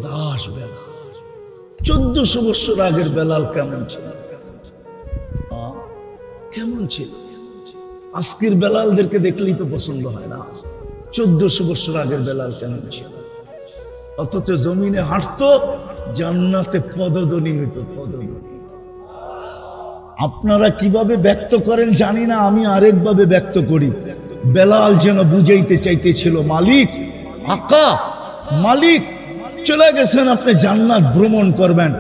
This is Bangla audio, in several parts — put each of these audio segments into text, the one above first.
দাস বেলাল। 1400 বছর আগের বেলাল কেমন ছিল? কেমন ছিল? আজকের বেলালদেরকে দেখলেই তো পছন্দ হয় না। 1400 বছর আগের বেলাল কেমন ছিল? অথচ জমিনে হাঁটতো, জান্নাতে পদধ্বনি হইতো, পদধ্বনি। আপনারা কিভাবে ব্যক্ত করেন জানি না, আমি আরেকভাবে ব্যক্ত করি। বেলাল যেন বুঝাইতে চাইতেছিল, মালিক, আকা, মালিক, চলে গেছেন আপনি জান্নাত ভ্রমণ করবেন।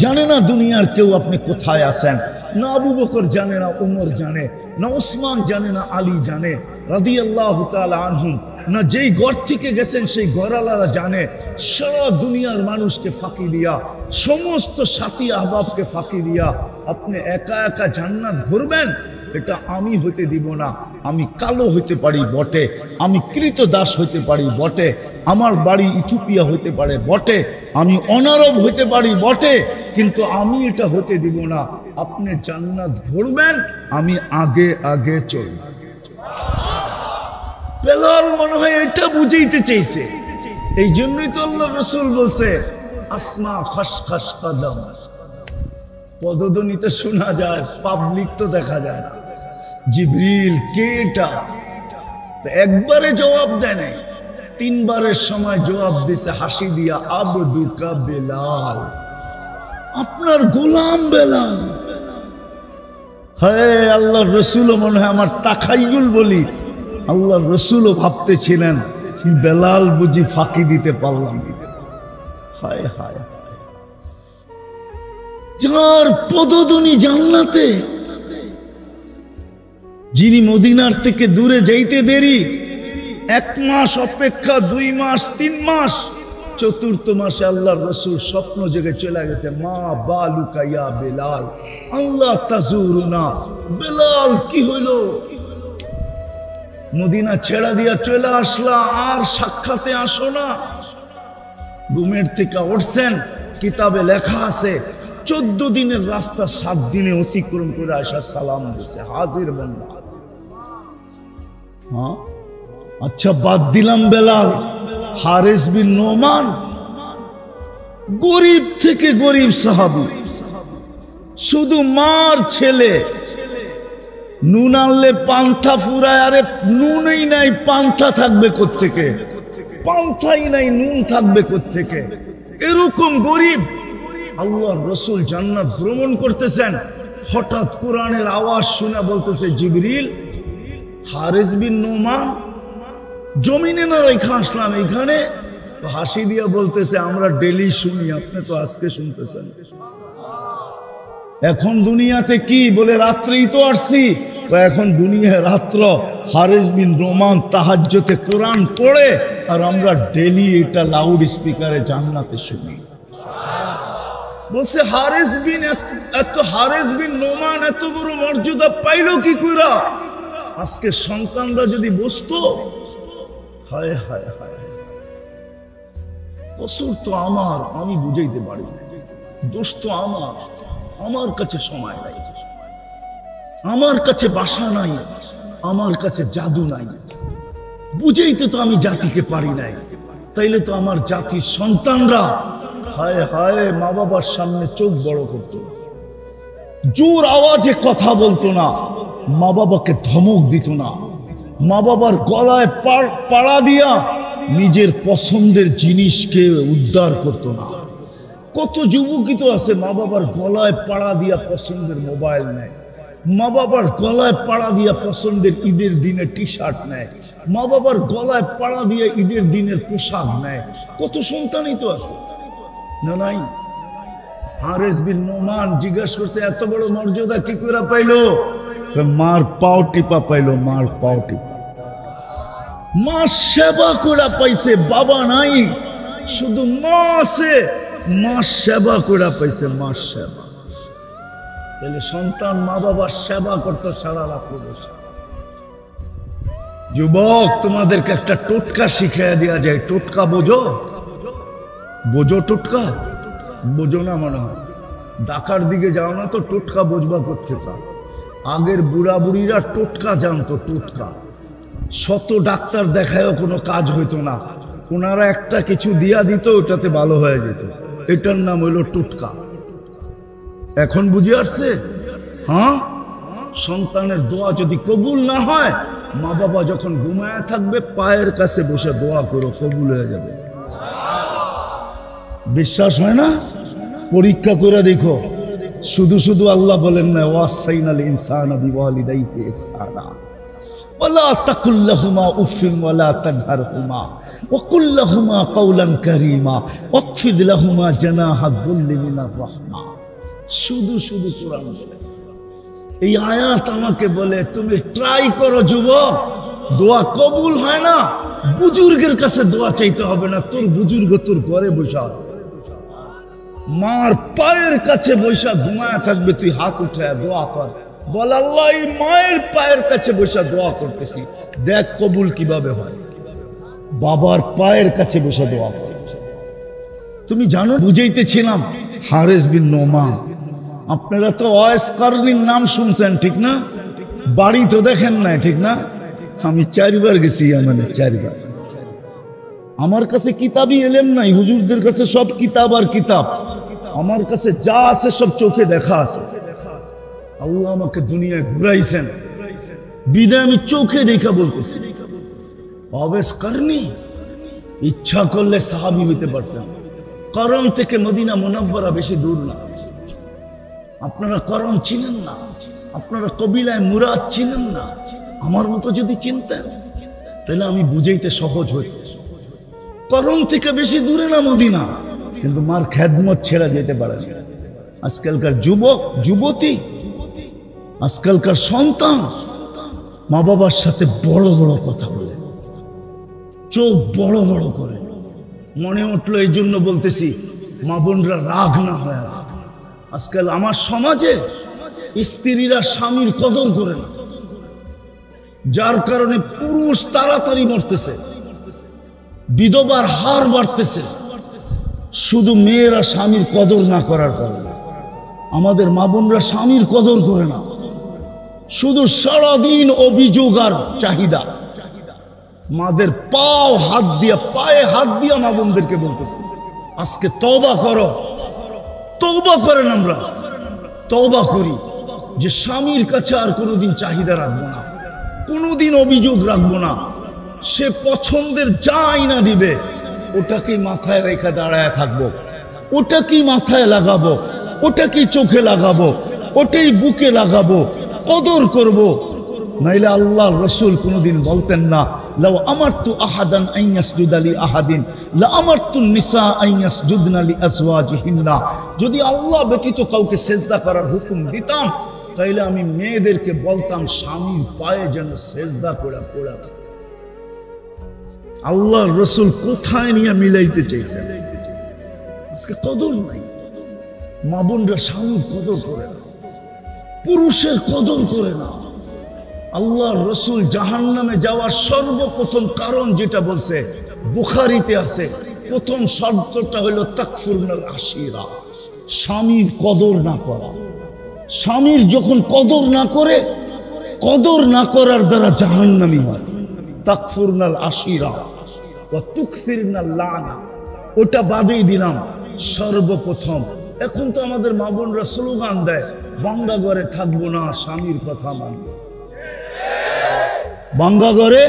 জানে না দুনিয়ার কেউ আপনি কোথায় আছেন। না আবু বকর জানে, না উমর জানে, না ওসমান জানে, না আলী জানে রাদিয়াল্লাহু তাআলা আনহুম, না যেই ঘর থেকে গেছেন সেই ঘরওয়ালারা জানে। সারা দুনিয়ার মানুষকে ফাঁকি দিয়া, সমস্ত সাথী আহবাবকে ফাঁকি দিয়া আপনি একা একা জান্নাত ঘুরবেন, এটা আমি হইতে দিব না। আমি কালো হইতে পারি বটে, আমি কৃতদাস হইতে পারি বটে, আমার বাড়ি ইথিওপিয়া হইতে পারে বটে, আমি অনারব হইতে পারি বটে, কিন্তু আমি এটা হতে দিব না। আপনি জান্নাত ঘুরবেন, আমি আগে আগে চলব। বেলাল মনে হয় এটা বুঝাইতে চাইছে। এই জন্যই তো আল্লাহ রাসূল বলছে, আসমা খসখস কদম। পদধ্বনিতে শোনা যায়, পাবলিক তো দেখা যায় না। জিবরিল কে এটা? একবারে জবাব দেয় নাই, 3 বারের সময় জবাব দিছে হাসি দিয়া, আবদুকা বেলাল, আপনার গোলাম বেলাল। হ্যাঁ, আল্লাহর রাসূলও মনে হয়, আমার তাখাইয়ুল বলি, আল্লাহর রাসূলও ভাবতেছিলেন বেলাল বুঝি ফাঁকি দিতে পারলাম। হায় হায়, যার পদধ্বনি জান্নাতে, যিনি মদিনার থেকে দূরে যাইতে দেরি, 1 মাস অপেক্ষা, 2 মাস, 3 মাস, 4th মাসে আল্লাহর রাসূল স্বপ্ন জেগে চলে গেছে। মা বালুকা ইয়া বেলাল, আল্লাহ তাজুরুনা, বেলাল কি হইল? মদিনা ছেড়া দিয়া চলে আসলা, আর সাক্ষাতে আসো না? ঘুমের থেকে উঠছেন, কিতাবে লেখা আছে 14 দিনের রাস্তা 7 দিনে অতিক্রম করে আসা, সালাম দিছে, হাজির বান্দা। আচ্ছা, বাদ দিলাম বেলাল, হারিস বিন নোমান, গরিব থেকে গরিব সাহাবী, শুধু মার ছেলে, নুন আনলে পান্থা ফুরায়। আরে নুনই নাই, পান্থা থাকবে কোত্থেকে? পান্থাই নাই, নুন থাকবে কোত্থেকে? এরকম গরিব। আল্লাহর রাসূল জান্নাত ভ্রমণ করতেছেন, হঠাৎ কোরআনের আওয়াজ শুনে বলতেছে, জিবরিল, হারিস বিন নোমান জমিনে না রেখা আসলাম এখানে। তো হাসি দিয়া বলতেছে, আমরা ডেলি শুনি, আপনি তো আজকে শুনতেছেন। এখন দুনিয়াতে কি বলে, রাত্রেই তো আসছি, এখন দুনিয়ায় রাত্র। হারিস বিন নোমান তাহাজ্জুদে কোরআন পড়ে, আর আমরা ডেলি এটা লাউড স্পিকারে জান্নাতে শুনি। বলছে, হারিস বিন নোমান এত বড় মর্যাদা পাইল কি কইরা? আজকে সন্তানরা যদি বসতো, হায় হায় হায়, কসুর তো আমার, আমি বুঝাইতে পারি না, দোষ তো আমার কাছে সময় নাই, আমার কাছে বাসা নাই, আমার কাছে জাদু নাই, বুঝাইতে তো আমি জাতিকে পারি নাই। তাইলে তো আমার জাতির সন্তানরা হায় হায় মা বাবার সামনে চোখ বড় করত না, জোর আওয়াজে কথা বলতো না, মা বাবাকে ধমক দিত না, মা বাবার গলায় পাড়া দিয়া নিজের পছন্দের জিনিসকে উদ্ধার করত না। কত যুবকই তো আছে মা বাবার গলায় পাড়া দিয়া পছন্দের মোবাইল নেয়, মা বাবার গলায় পাড়া দিয়া পছন্দের ঈদের দিনে টি শার্ট নেয়, মা বাবার গলায় পাড়া দিয়া ঈদের দিনের পোশাক নেয়। কত সন্তানই তো আছে না? নাই। হারিস বিন নোমান জিজ্ঞেস করতে, এত বড় মর্যাদা কি করে পাইলো? মার পাও টিপা পাইলো, মার পাও টিপা। মা সেবা করে পাইছে, বাবা নাই, শুধু মা আছে, মা সেবা করে পাইছে, মা সেবা। তাহলে সন্তান মা বাবার সেবা করতো সারা রাত বসে। যুবক, তোমাদেরকে একটা টোটকা শিখিয়ে দেওয়া যায়। টোটকা বোঝো? বোঝো টোটকা? বোঝো না মনে হয়, ঢাকার দিকে যাও না তো টোটকা বুঝবা কোত্থেকে। আগের বুড়া বুড়িরা টোটকা জানতো, টোটকা। শত ডাক্তার দেখায়ও কোনো কাজ হইতো না, ওনারা একটা কিছু দিয়া দিত, ওটাতে ভালো হয়ে যেত। এটার নাম হইল টুটকা। এখন বুঝে আসছে? হ্যাঁ, সন্তানের দোয়া যদি কবুল না হয়, মা বাবা যখন ঘুমায় থাকবে পায়ের কাছে বসে দোয়া করো, কবুল হয়ে যাবে। বিশ্বাস হয় না? পরীক্ষা করে দেখো। শুধু শুধু আল্লাহ বলেন না, ওয়াসাইনাল ইনসানা বিওয়ালিদাইহি ইহসানা ওয়ালা তাকুল লাহুমা উফিন ওয়ালা তানহারহুমা ওয়া কুল লাহুমা কাওলান কারীমা ওয়াকফিদ লাহুমা জানাহা যুল্লি মিনার রাহমা। শুধু শুধু কোরআন বলে। এই আয়াত আমাকে বলে তুমি ট্রাই করো যুবক, দোয়া কবুল হয় না, বুজুর্গের কাছে দোয়া চাইতে হবে না। তোর বুজুর্গ তোর ঘরে বসে আছে, মার পায়ের কাছে বসে ঘুমায় থাকবে, তুই হাত উঠায় দোয়া কর, বল আল্লাহ এই মায়ের পায়ের কাছে বসে দোয়া করতেছি, দেখ কবুল কিভাবে হয়। বাবার পায়ের কাছে বসে দোয়া কর। তুমি জানো, বুঝাইতেছিলাম হারেস বিন নোমান। আপনারা তো ওয়াইস কারনির নাম শুনছেন, ঠিক না? বাড়ি তো দেখেন না, ঠিক না? আমি 4 বার গেছি ইয়ামানে, 4 বার। আমার কাছে কিতাবই এলেম নাই, হুজুরদের কাছে সব কিতাব আর কিতাব। আমার কাছে যা আছে সব চোখে দেখা আছে। আল্লাহ আমাকে দুনিয়ায় ঘুরাইছেন, বিদায় আমি চোখে দেখা বলতেছি। ওয়াইস কারনি ইচ্ছা করলে সাহাবী হইতে পারতেন। করম থেকে মদিনা মুনাওয়ারা বেশি দূর না। আপনারা করম চিনেন না, আপনারা কবিলায় মুরাদ চিনেন না। আমার মতো যদি চিনতেন তাহলে আমি বুঝাইতে সহজ হইত। করম থেকে বেশি দূরে না মদিনা, কিন্তু মার খেদমত ছেড়ে যেতে পারে না। আজকালকার যুবক যুবতী, আজকালকার সন্তান মা বাবার সাথে বড় বড় কথা বলে, চোখ বড় বড় করে। মনে উঠলো এই জন্য বলতেছি, মা বোনরা রাগ না হয়। আজকাল আমার সমাজে স্ত্রীরা স্বামীর কদর করে না, যার কারণে পুরুষ তাড়াতাড়ি মরতেছে, বিধবার হার বাড়তেছে, শুধু মেয়েরা স্বামীর কদর না করার কারণে। আমাদের মা বোনরা স্বামীর কদর করে না, শুধু সারাদিন অভিযোগ আর চাহিদা। মাদের পায়ে হাত দিয়া মা বোনদেরকে বলতেছে, আজকে তওবা করো। তওবা করেন, আমরা তওবা করি যে স্বামীর কাছে আর কোনোদিন চাহিদা রাখবো না, কোনোদিন অভিযোগ রাখবো না। সে পছন্দের যা আইনা দিবে ওটাকেই মাথায় রেখে দাঁড়ায় থাকবো, ওটাকেই মাথায় লাগাবো, ওটাকেই চোখে লাগাবো, ওটাই বুকে লাগাবো, কদর করব। নাইলে আল্লাহ রসুল কোনদিন বলতেন না, লাউ আমারতু আহাদান আন ইয়াসজুদা লি আহাদিন লা আমারতু নিসা আন ইয়াসজুদনা লি আজওয়াজিহিন্না। যদি আল্লাহ ব্যতীত কাউকে সেজদা করার হুকুম দিতাম, তাইলে আমি মেয়েদেরকে বলতাম স্বামীর পায়ে যেন সেজদা করে পড়ে। আল্লাহ রসুল কোথায় নিয়ে মিলাইতে চাইছেন? আজকে কদর নাই। মা বোনরা স্বামীর কদর করে না, পুরুষের কদর করে না। আল্লাহ রসুল জাহান্নামে যাওয়ার সর্বপ্রথম কারণ যেটা বলছে বুখারীতে আছে, প্রথম শর্তটা হলো তাকফুরনাল আশিরা, স্বামীর কদর না করা। স্বামীর যখন কদর না করে, কদর না করার দ্বারা জাহান্নামী হয়। তাকফুরনাল আশিরা ওয়া তুকসিরনাল লানা, ওটা বাদেই দিলাম। সর্বপ্রথম এখন তো আমাদের মা বোনরা স্লোগান দেয়, বাঙ্গা ঘরে থাকবো না, স্বামীর কথা মানবো। বাঙ্গা ঘরে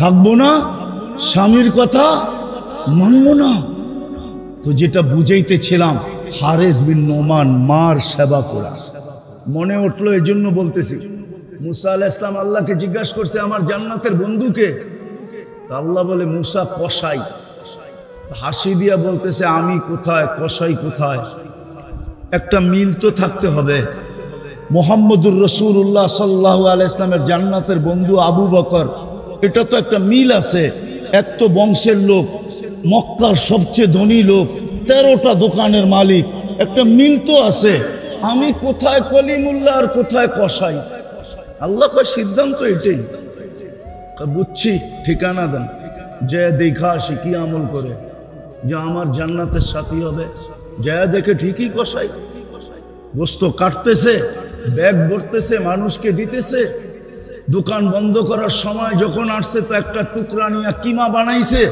থাকবো না, স্বামীর কথা মানবো না। তো যেটা বুঝাইতেছিলাম, হারেস বিন নোমান মার সেবা করা মনে উঠলো, এই জন্য বলতেছি। মুসা আলাইহিস সালাম আল্লাহকে জিজ্ঞাসা করছে, আমার জান্নাতের বন্ধুকে? আল্লাহ বলে, মুসা কসাই। হাসি দিয়া বলতেছে, আমি কোথায়, কসাই কোথায়? একটা মিল তো থাকতে হবে। মুহাম্মদুর রাসূলুল্লাহ সাল্লাল্লাহু আলাইহি ওয়াসাল্লামের জান্নাতের বন্ধু আবু বকর, এটা তো একটা মিল আছে। এক তো বংশের লোক, মক্কার সবচেয়ে ধনী লোক, 13টা দোকানের মালিক, একটা মিল তো আছে। আমি কোথায় কলিমুল্লাহ আর কোথায় কসাই? আল্লাহ কয় সিদ্ধান্ত এটাই। বুঝছি, ঠিকানা দেন, যে দেখা আসি কি আমল করে যে আমার জান্নাতের সাথী হবে। যা দেখে ঠিকই কসাই, গোস্ত কাটতেছে, ব্যাগ ভরতেছে, মানুষকে দিতেছে। দোকান বন্ধ করার সময় যখন আসছে তো একটা টুকরা নিয়ে কিমা বানাইছে,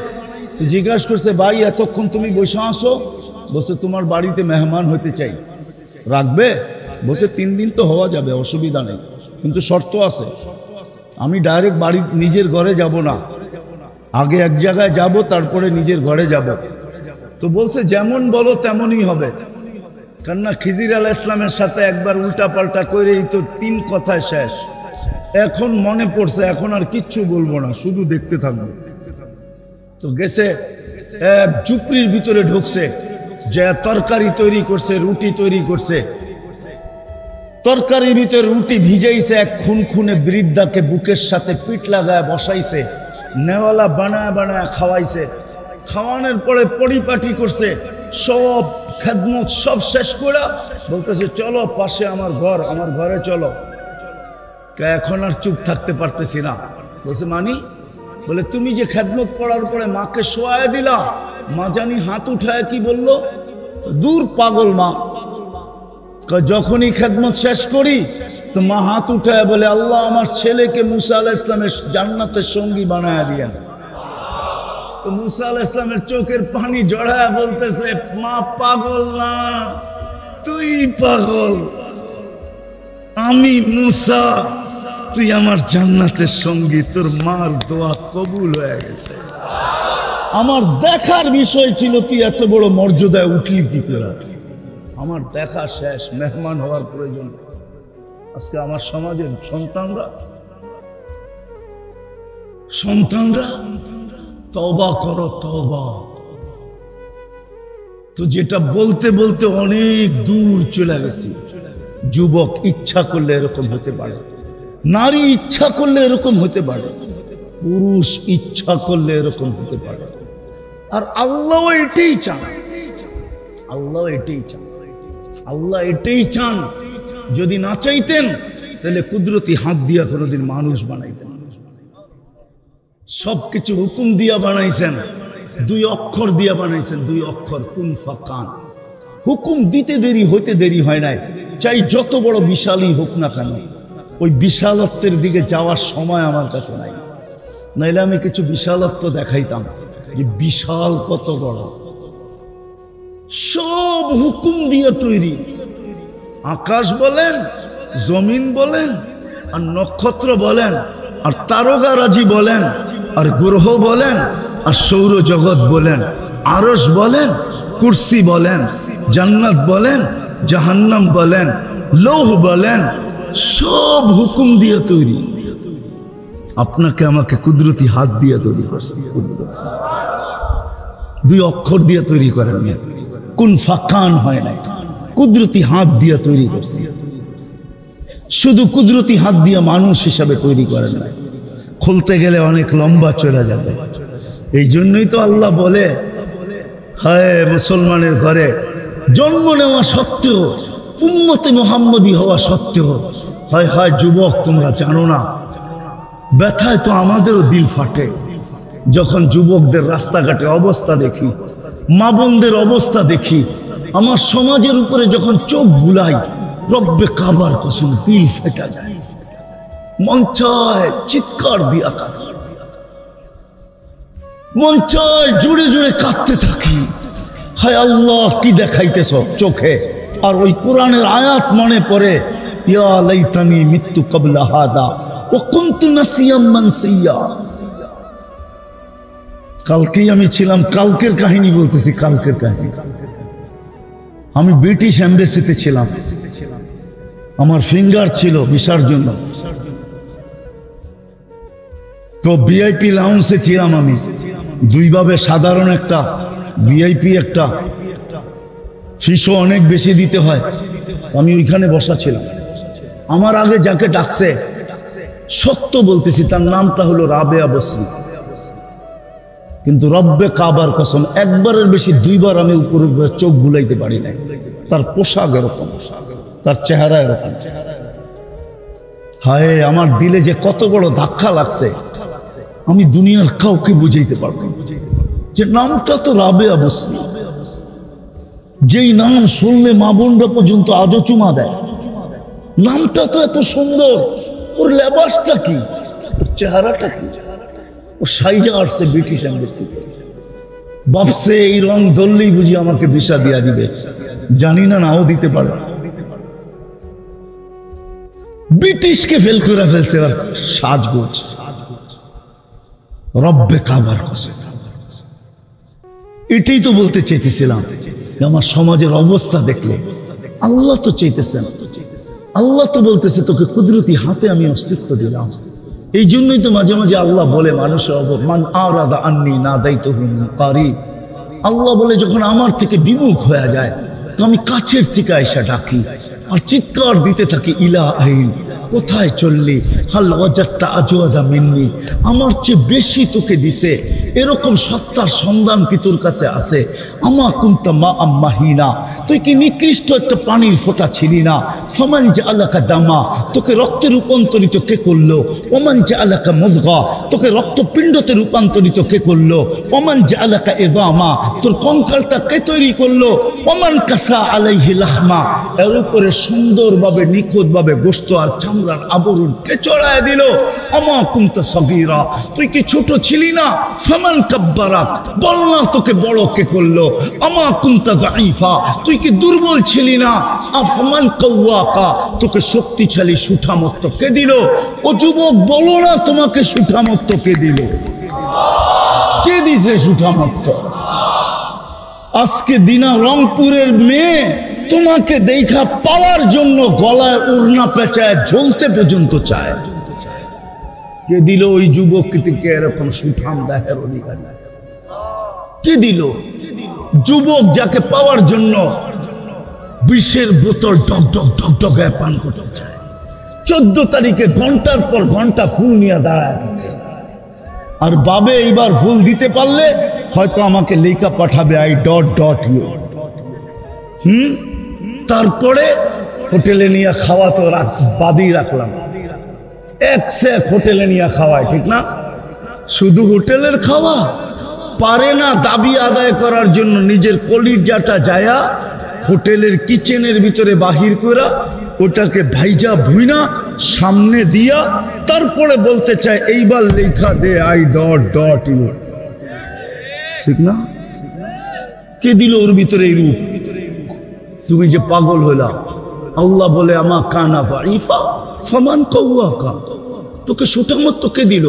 জিজ্ঞাসা করছে, ভাই এতক্ষণ তুমি বসে আসো? বলছে, তোমার বাড়িতে মেহমান হতে চাই, রাখবে? বলছে, 3 দিন তো হওয়া যাবে, অসুবিধা নেই, কিন্তু শর্ত আছে, আমি ডাইরেক্ট বাড়ি নিজের ঘরে যাব না, আগে এক জায়গায় যাব, তারপরে নিজের ঘরে যাব। তো বলছে, যেমন বলো তেমনই হবে। কেননা খিজির আলাইহিস সালামের সাথে একবার উল্টা পাল্টা করেই তো 3 কথায় শেষ। এখন মনে পড়ছে, এখন আর কিচ্ছু বলবো না, শুধু দেখতে থাকবো। তো গেছে, এক ঝুপড়ির ভিতরে ঢুকছে, যে তরকারি তৈরি করছে, রুটি তৈরি করছে, তরকারির ভিতরে রুটি ভিজাইছে, এক খুনখুনে বৃদ্ধাকে বুকের সাথে পিঠ লাগায় বসাইছে, নেওয়ালা বানায় বানায় খাওয়াইছে। খাওয়ানোর পরে পরিপাটি করছে, সব খেদমত সব শেষ করে বলতেছে, চলো পাশে আমার ঘর, আমার ঘরে চলো। এখন আর চুপ থাকতে পারতেছি না। বলছে, মানি? বলে, তুমি যে খেদমত পড়ার পরে মাকে শোয়ায় দিলা, মা জানি হাত উঠায় কি বললো? দূর পাগল মা, যখনই খেদমত শেষ করি তো মা হাত উঠায় বলে, আল্লাহ আমার ছেলেকে মুসা আলাইহিস সালামের জান্নাতের সঙ্গী বানায় দিয়েন। তো মুসা আলাইহিস সালামের চোখের পানি জড়ায় বলতেছে, মা পাগল না, তুই পাগল, আমি মুসা, তুই আমার জান্নাতের সঙ্গী, তোর মার দোয়া কবুল হয়ে গেছে। আমার দেখার বিষয় ছিল তুই এত বড় মর্যাদায় উঠলি কি করে। আমার দেখা শেষ, মেহমান হওয়ার প্রয়োজন। আজকে আমার সমাজের সন্তানরা তওবা করো, তওবা। তো যেটা বলতে বলতে অনেক দূর চলে গেছি। যুবক ইচ্ছা করলে এরকম হতে পারে, নারী ইচ্ছা করলে এরকম হতে পারে, পুরুষ ইচ্ছা করলে এরকম হতে পারে। আর আল্লাহ এটাই চান, আল্লাহ এটাই চান, আল্লাহ এটাই চান। যদি না চাইতেন তাহলে কুদরতি হাত দিয়া কোনোদিন মানুষ বানাইতেন। সবকিছু হুকুম দিয়া বানাইছেন, 2 অক্ষর দিয়া বানাইছেন, 2 অক্ষর, কুন ফাকান। হুকুম দিতে দেরি হইতে দেরি হয় নাই, চাই যত বড় বিশালই হোক না কেন, ওই বিশালত্বের দিকে যাওয়ার সময় আমার কাছে নাই। নাইলে আমি কিছু বিশালত্ব দেখাইতাম, যে বিশাল কত বড়। সব হুকুম দিয়ে তৈরি। আকাশ বলেন, জমিন বলেন, আর নক্ষত্র বলেন, আর তারকারাজি বলেন, আর গ্রহ বলেন, আর সৌরজগৎ বলেন, আরশ বলেন, কুরসি বলেন, জান্নাত বলেন, জাহান্নাম বলেন, লৌহ বলেন, সব হুকুম দিয়ে তৈরি। আপনাকে আমাকে কুদরতি হাত দিয়ে তৈরি করছেন, 2 অক্ষর দিয়ে তৈরি করেন, কোন ফাকান হয় নাই, কুদরতি হাত দিয়ে তৈরি করছেন। শুধু কুদরতি হাত দিয়ে মানুষ হিসাবে তৈরি করেন নাই, খুলতে গেলে অনেক লম্বা চলে যাবে। এই জন্যই তো আল্লাহ বলে, হায় মুসলমানের ঘরে জন্ম নেওয়া সত্ত্বেও, উম্মতে মুহাম্মদী হওয়া সত্ত্বেও, হায় হায় যুবক তোমরা জানো না, ব্যথায় তো আমাদেরও দিল ফাটে যখন যুবকদের রাস্তাঘাটে অবস্থা দেখি, মা বোনদের অবস্থা দেখি, আমার সমাজের উপরে যখন চোখ বুলাই, রব্বে কাবার কসম দিল ফেটা যায়, মন চায় চিৎকার দিয়া কাঁদা, মন চায় জুড়ে জুড়ে কাঁদতে থাকি। হায় আল্লাহ কি দেখাইতেছ চোখে। আর ওই কোরআনের আয়াত মনে পড়ে, ইয়া লাইতানি মিত্তু ক্বাবলা হাদা ওয়া কুনতু নাসিয়াম মানসিয়া। কালকেই আমি ছিলাম, কালকের কাহিনী বলতেছি, কালকের কাহিনী। আমি ব্রিটিশ এম্বাসিতে ছিলাম, আমার ফিঙ্গার ছিল ভিসার জন্য। তো ভিআইপি লাউঞ্জে ছিলাম আমি, 2 ভাবে, সাধারণ একটা, ভিআইপি একটা, ফিসও অনেক বেশি দিতে হয়। আমি ওইখানে বসা ছিলাম। আমার আগে যাকে ডাকছে, সত্য বলতেছি, তার নামটা হলো রাবেয়া বসরি। কিন্তু রব্বে কাবার কসম একবারের বেশি 2 বার আমি উপরে চোখ বুলাইতে পারি নাই। তার পোশাক এরকম, তার চেহারা এরকম। হায় আমার দিলে যে কত বড় ধাক্কা লাগছে, আমি দুনিয়ার কাউকে বুঝাইতে পারবো যে নামটা তো রাবেয়া বসরি। যেই নাম শুনলে মা বোনরা পর্যন্ত আজও চুমা দেয়। নামটা তো এত সুন্দর, ওর লেবাসটা কি, ওর চেহারাটা কি, ও সাইজা আসছে ব্রিটিশ এম্বাসিতে। ভাবছে এই রং ধরলেই বুঝি আমাকে ভিসা দিয়া দিবে, জানি না নাও দিতে পারে। ব্রিটিশকে ফেল করে ফেলছে আর সাজগোজ রব্বে কাবার কাছে। এটাই তো বলতে চাইতেছিলাম, আমার সমাজের অবস্থা দেখলে আল্লাহ তো চাইতেছেন, আল্লাহ তো বলতেছে তোকে কুদরতি হাতে আমি অস্তিত্ব দিলাম। এই জন্যই তো মাঝে মাঝে আল্লাহ বলে মানুষের মান আরাদা আন্নি না দায়িত্ব কারি, আল্লাহ বলে যখন আমার থেকে বিমুখ হয়ে যায় তো আমি কাছের থেকে আয়সা ডাকি আর চিৎকার দিতে থাকি, ইলা আইন, কোথায় চললি, হাল ওয়াজাত্তা আজওয়াদা মিন্নি, আমার চেয়ে বেশি তোকে দিছে এরকম সত্তার সন্ধান কি তোর কাছে আছে? আমা কুনতা মা আম্মাহিনা, তুই কি নিকৃষ্ট একটা পানির ফোঁটা ছিলি না? ফামান জাআলাকা দামা, তোকে রক্তে রূপান্তরিত কে করলো? ওমান জাআলাকা মুদগা, তোকে রক্তপিণ্ডতে রূপান্তরিত কে করলো? ওমান জাআলাকা ইযামা, তোর কঙ্কালটা কে তৈরি করলো? ওমান কাসা আলাইহি লাহমা, এর উপরে সুন্দরভাবে নিখুঁতভাবে গোশত আর চামড়ার আবরণ কে চড়ায় দিল? আমা কুনতা সগীরা, তুই কি ছোট ছিলি না? ফামান কাব্বারাক, বল না তোকে বড় কে করলো? আমা কুনতা দাঈফা, তুই কি দুর্বল ছিলি না? আফমান কাওয়াকা, তোকে শক্তিশালী সুঠামত্ত কে দিল? ও যুবক বলো না তোমাকে সুঠামত্ত কে দিল? কে দিছে সুঠামত্ত? আজকে দিনা রংপুরের মেয়ে তোমাকে দেখা পাওয়ার জন্য গলায় ওড়না পেঁচায় ঝুলতে পর্যন্ত চায়। কে দিল ওই যুবকটিকে এরকম সুঠাম দেহের অধিকারী? কে দিল? যুবক যাকে পাওয়ার জন্য বিষের বোতল ডক ডক ডক ডগায় পান করতে চায়, 14 তারিখে ঘন্টার পর ঘন্টা ফুল নিয়ে দাঁড়ায় থাকে। আর বাবে এইবার ফুল দিতে পারলে হয়তো আমাকে লেখা পাঠাবে আই ডট ডট ইউ। তারপরে হোটেলে নিয়ে খাওয়া তো বাদই রাখলাম, এক সে হোটেলে নিয়ে খাওয়ায়, ঠিক না? শুধু হোটেলের খাওয়া পারে না দাবি আদায় করার জন্য নিজের কলিজাটা যায়া হোটেলের কিচেনের ভিতরে বাহির করা ওটাকে ভাইজা ভুইনা সামনে দিয়া তারপরে বলতে চায় এইবার লেখা দে আই ডট ডট ইউ, ঠিক না? কে দিল ওর ভিতরে এই রূপ? তুমি যে পাগল হইলা। আল্লাহ বলে আমা কানা দাঈফা ফামান কাওয়াকা, তোকে সুঠামত কে দিল?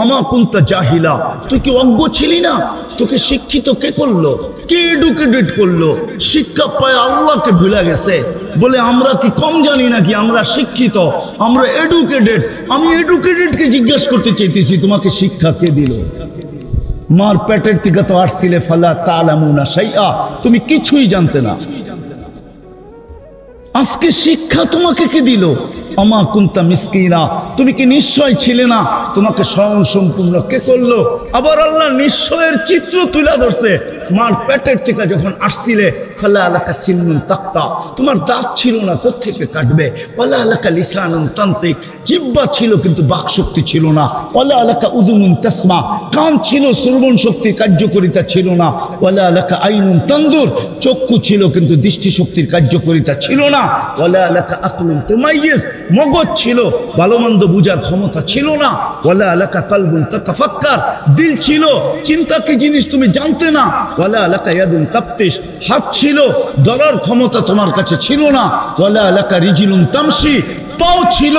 আমা কুনতা জাহিলা, তুই কি অজ্ঞ ছিলি না? তোকে শিক্ষিত কে করলো? কে এডুকেটেড করলো? শিক্ষা পায় আল্লাহকে ভুলে গেছে বলে আমরা কি কম জানি নাকি? আমরা শিক্ষিত, আমরা এডুকেটেড। আমি এডুকেটেডকে জিজ্ঞাসা করতে চাইতেছি তোমাকে শিক্ষা কে দিল? মার পেটের থেকে তো আসছিলে, ফালা তা'লামুনা শাইআ, তুমি কিছুই জানতে না। আজকে শিক্ষা তোমাকে কে দিল? আমা কুনতা মিসকিনা, তুমি কি নিশ্চয় ছিলে না? তোমাকে স্বয়ং সম্পূর্ণ কে করলো? আবার আল্লাহ নিশ্চয়ের চিত্র তুলে ধরছে। মার পেটের থেকে যখন আসছিলে, ফালা আলাকা সিন্নুন তাক্তা, তোমার দাঁত ছিল না, কোত্থেকে কাটবে? ওয়ালা আলাকা লিসানুন তান্তিক, জিহ্বা ছিল কিন্তু বাকশক্তি ছিল না। ওয়ালা আলাকা উযুনুন তাসমা, কান ছিল, শ্রবণ শক্তির কার্যকারিতা ছিল না। ওয়ালা আলাকা আইনুন তানদুর, চক্ষু ছিল কিন্তু দৃষ্টি শক্তির কার্যকারিতা ছিল না। ওয়ালা আলাকা আকলুন তুমাইয়িজ, মগজ ছিল, ভালো মন্দ বুঝার ক্ষমতা ছিল না। ওয়ালা আলাকা কলবুন তাতাফাক্কার, দিল ছিল, চিন্তা কি জিনিস তুমি জানতে না। ওয়ালা আলাকা ইয়াদুন তাফতিশ, হাত ছিল, ধরার ক্ষমতা তোমার কাছে ছিল না। ওয়ালা আলাকা রিজলুন তামশি, পাও ছিল,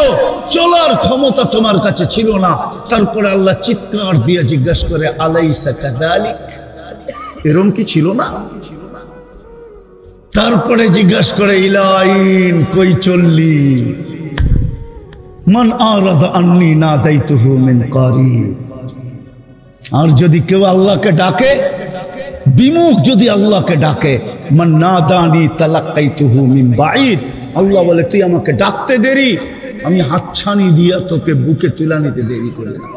চলার ক্ষমতা তোমার কাছে ছিল না। তারপরে আল্লাহ চিৎকার দিয়ে জিজ্ঞাসা করে আলাইসা কাযালিক, এরকম কি ছিল না? তারপরে জিজ্ঞাসা করে ইলাইন, কই চললি? মান আরাদা আন্নি নাদাইতুহু মিন কারিব, আর যদি কেউ আল্লাহকে ডাকে, বিমুখ যদি আল্লাহকে ডাকে, মান নাদানি তালাক্কাইতুহু মিন বাঈদ, আল্লাহ বলে তুই আমাকে ডাকতে দেরি, আমি হাতছানি দিয়া তোকে বুকে তুলে নিতে দেরি করে না।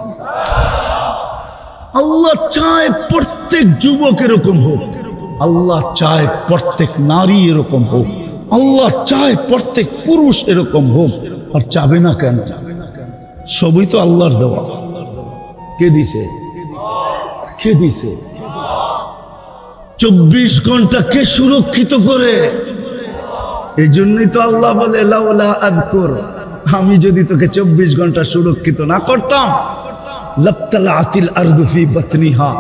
আল্লাহ চায় প্রত্যেক যুবক এরকম হোক, আল্লাহ চায় প্রত্যেক নারী এরকম হোক, আল্লাহ চায় প্রত্যেক পুরুষ এরকম হোক। আর চাবে না কেন? সবই তো আল্লাহর দেওয়া। কে দিছে? কে দিছে? 24 ঘন্টা কে সুরক্ষিত করে? এই জন্যই তো আল্লাহ বলে লাউলা আযকুর, আমি যদি তোকে 24 ঘন্টা সুরক্ষিত না করতাম, লাবতালাতিল আরদু ফি বাতনিহা,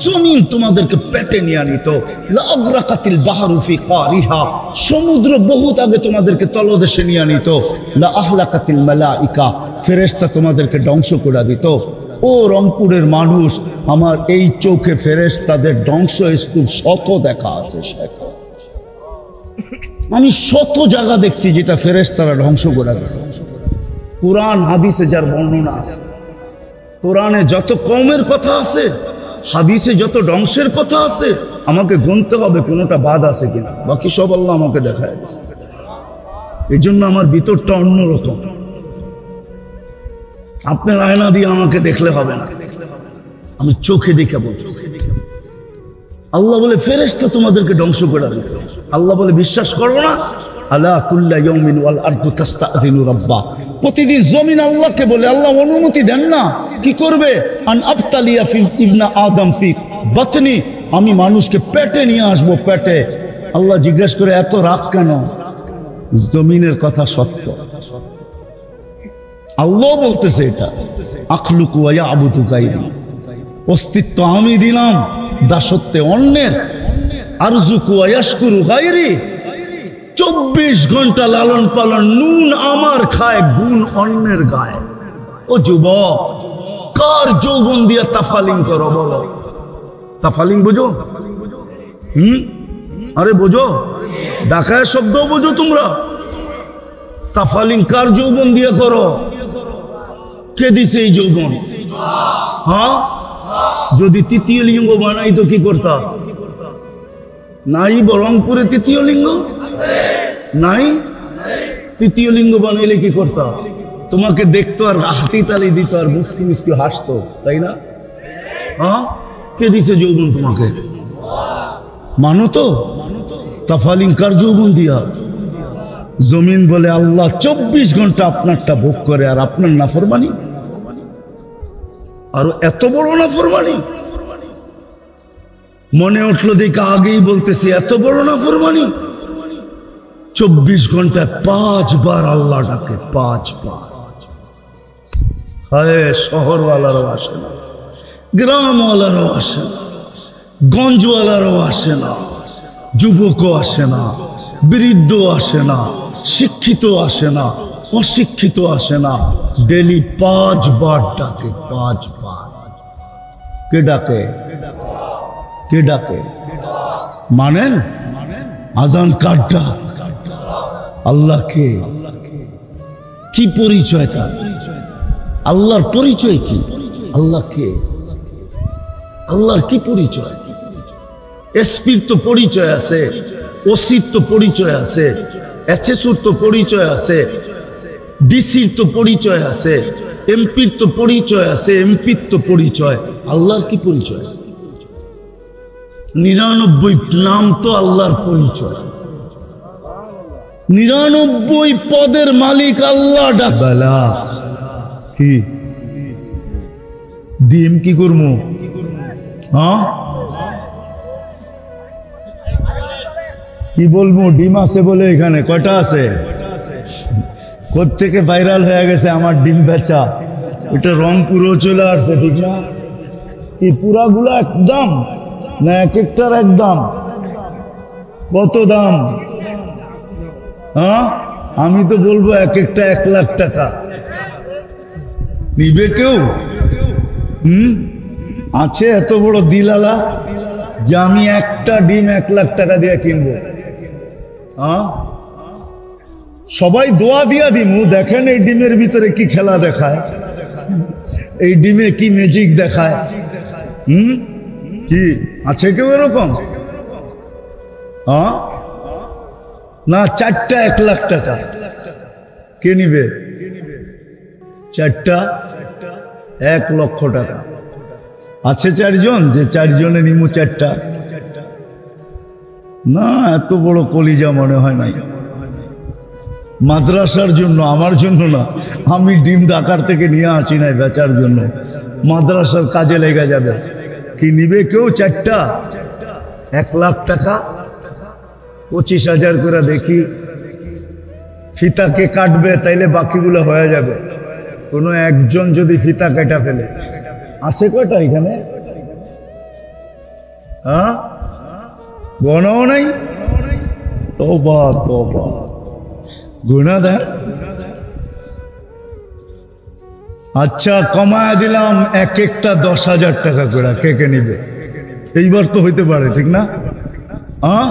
জমিন তোমাদেরকে পেটে নিয়ে আনিত, লাগরাকাতিল বাহরু ফি কারিহা, সমুদ্র বহুত আগে তোমাদেরকে তলদেশে নিয়ে আনিত, লা আহলাকাতিল মালাইকা, ফেরেশতা তোমাদেরকে ধ্বংস করে দিত। ও রংপুরের মানুষ, আমার এই চোখে ফেরেশতাদের ধ্বংসস্তূপ শত দেখা আছে। আমি শত জায়গা দেখছি যেটা ফেরেশতারা ধ্বংস করে দিছে। কুরআন হাদিসে যার বর্ণনা আছে, কোরআনে যত কওমের কথা আছে, হাদিসে যত ধ্বংসের কথা আছে, আমাকে গুনতে হবে কোনোটা বাদ আছে কিনা, বাকি সব আল্লাহ আমাকে দেখায় দিয়েছে। এই জন্য আমার ভিতরটা অন্যরকম। আপনার আয়না দিয়ে আমাকে দেখলে হবে না, আমি চোখে দেখে বলছি। আল্লাহ বলে ফেরেশতা তোমাদেরকে ধ্বংস করে দিত। আল্লাহ বলে বিশ্বাস করো না? আলা কুল্লা ইয়াউমিন ওয়াল আরদু তাস্তাযিনু রাব্বা, প্রতিদিন জমিন আল্লাহকে বলে, আল্লাহ অনুমতি দেন না, কি করবে? আন আবতালিয়া ফি ইবনা আদম ফি বাতনি, আমি মানুষকে পেটে নিয়ে আসবো, পেটে। আল্লাহ জিজ্ঞেস করে এত রাগ কেন? জমিনের কথা সত্য, আল্লাহ বলতেছে এটা। আখলুকু ওয়া ইয়াবুদু গায়রি, অস্তিত্ব আমি দিলাম, দাসত্বে অন্যের। আরজুকু ওয়া ইয়াশকুরু গায়রি, 24 ঘন্টা লালন পালন, নুন আমার খায়, গুণ অন্যের গায়। ও যুবক, কার যৌবন দিয়ে তাফালিং করো বলো? তাফালিং বোঝো? আরে বোঝো? ঢাকায় শব্দ বোঝো তোমরা? তাফালিং কার যৌবন দিয়ে করো? কে দিছে এই যৌবন? হ্যাঁ, যদি তৃতীয় লিঙ্গ বানাই তো কি করতা? নাই রংপুরে তৃতীয় লিঙ্গ নাই? তৃতীয় লিঙ্গ বানাইলে কি করতা? তোমাকে দেখতো আর হাতি তালি দিত আর মুস্কি মুস্কি হাসতো, তাই না? হ্যাঁ, কে দিছে যৌবন তোমাকে? মানো তো? তাফালিং কার যৌবন দিয়া? জমিন বলে আল্লাহ 24 ঘন্টা আপনারটা ভোগ করে, আর আপনার নাফরমানি, আর এত বড় নাফরমানি। মনে উঠলো দেখে আগেই বলতেছি, এত বড় নাফরমানি। 24 ঘন্টায় 5 বার আল্লাহ ডাকে, 5 বার। হায়, শহরওয়ালারও আসে না, গ্রামওয়ালারও আসে না, গঞ্জওয়ালারও আসে না, যুবকও আসে না, বৃদ্ধ আসে না, শিক্ষিত আসে না, অশিক্ষিত আসে না। ডেলি 5 বার ডাকে, 5 বার। কে ডাকে? কে ডাকে? মানেন? আজান কার ডাক? আল্লাহকে। কি পরিচয় তার? আল্লাহর পরিচয় কি? আল্লাহকে। আল্লাহর কি পরিচয়? এসপির তো পরিচয় আছে, ওসির তো পরিচয় আছে, এসএসুর তো পরিচয় আছে, ডিসির তো পরিচয় আছে, এমপির তো পরিচয় আছে, এমপির তো পরিচয়। আল্লাহর কি পরিচয়? 99 নাম তো আল্লাহর পরিচয়। 99 পদের মালিক আল্লাহ। ডাকবালা কি ডিম কি করবো? হ্যাঁ, কি বলবো? ডিম আছে বলে এখানে কয়টা আছে? কোত্থেকে ভাইরাল হয়ে গেছে আমার ডিম বেচা, এটা রংপুরও চলে আসছে, ঠিক না? কি পুরাগুলো একদম না এক একটার একদম? কত দাম? হ্যাঁ, আমি তো বলবো এক একটা 1 লাখ টাকা। নিবে কেউ? আছে এত বড় দিলালা যে আমি একটা ডিম 1 লাখ টাকা দিয়ে কিনবো? হ্যাঁ, সবাই দোয়া দিয়া দিমু। দেখেন এই ডিমের ভিতরে কি খেলা দেখায়, এই ডিমে কি ম্যাজিক দেখায়। কি আছে কেউ এরকম? হ্যাঁ না, 4টা 1 লাখ টাকা। কে নিবে? 4টা 1 লক্ষ টাকা। আছে 4 জন, যে 4 জনে নিমু 4টা? না, এত বড় কলিজা মনে হয় নাই। মাদ্রাসার জন্য, আমার জন্য না। আমি ডিম ঢাকার থেকে নিয়ে আসি নাই বেচার জন্য, মাদ্রাসার কাজে লেগে যাবে। কি নিবে কেউ 4টা? 1 লাখ টাকা, 25,000 করে দেখি। ফিতাকে কাটবে তাইলে বাকিগুলো হয়ে যাবে। কোনো একজন যদি ফিতা কেটা ফেলে। আছে কয়টা এখানে? হ্যাঁ, গোনাও নাই। তওবা তওবা, গুনাহ দেন। আচ্ছা, কমায় দিলাম এক একটা 10,000 টাকা করে, কে কে নিবে? এইবার তো হইতে পারে, ঠিক না? হ্যাঁ,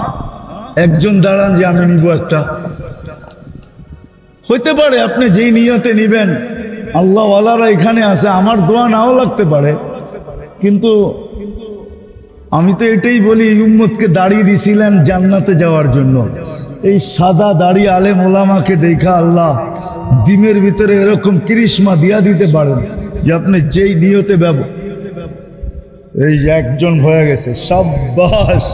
একজন দাঁড়ান যে আমি নিব একটা। হইতে পারে আপনি যেই নিয়তে নিবেন, আল্লাহ ওয়ালারা এখানে আছে, আমার দোয়া নাও লাগতে পারে, কিন্তু আমি তো এটাই বলি, উম্মতকে দাঁড়িয়ে দিছিলেন জান্নাতে যাওয়ার জন্য। এই সাদা দাড়ি আলেম ওলামাকে দেখা আল্লাহ দিনের ভিতরে এরকম কৃষ্মা দিয়া দিতে পারেন যে আপনি যেই নিয়তে এই যে একজন হয়ে গেছে, সাব্বাস,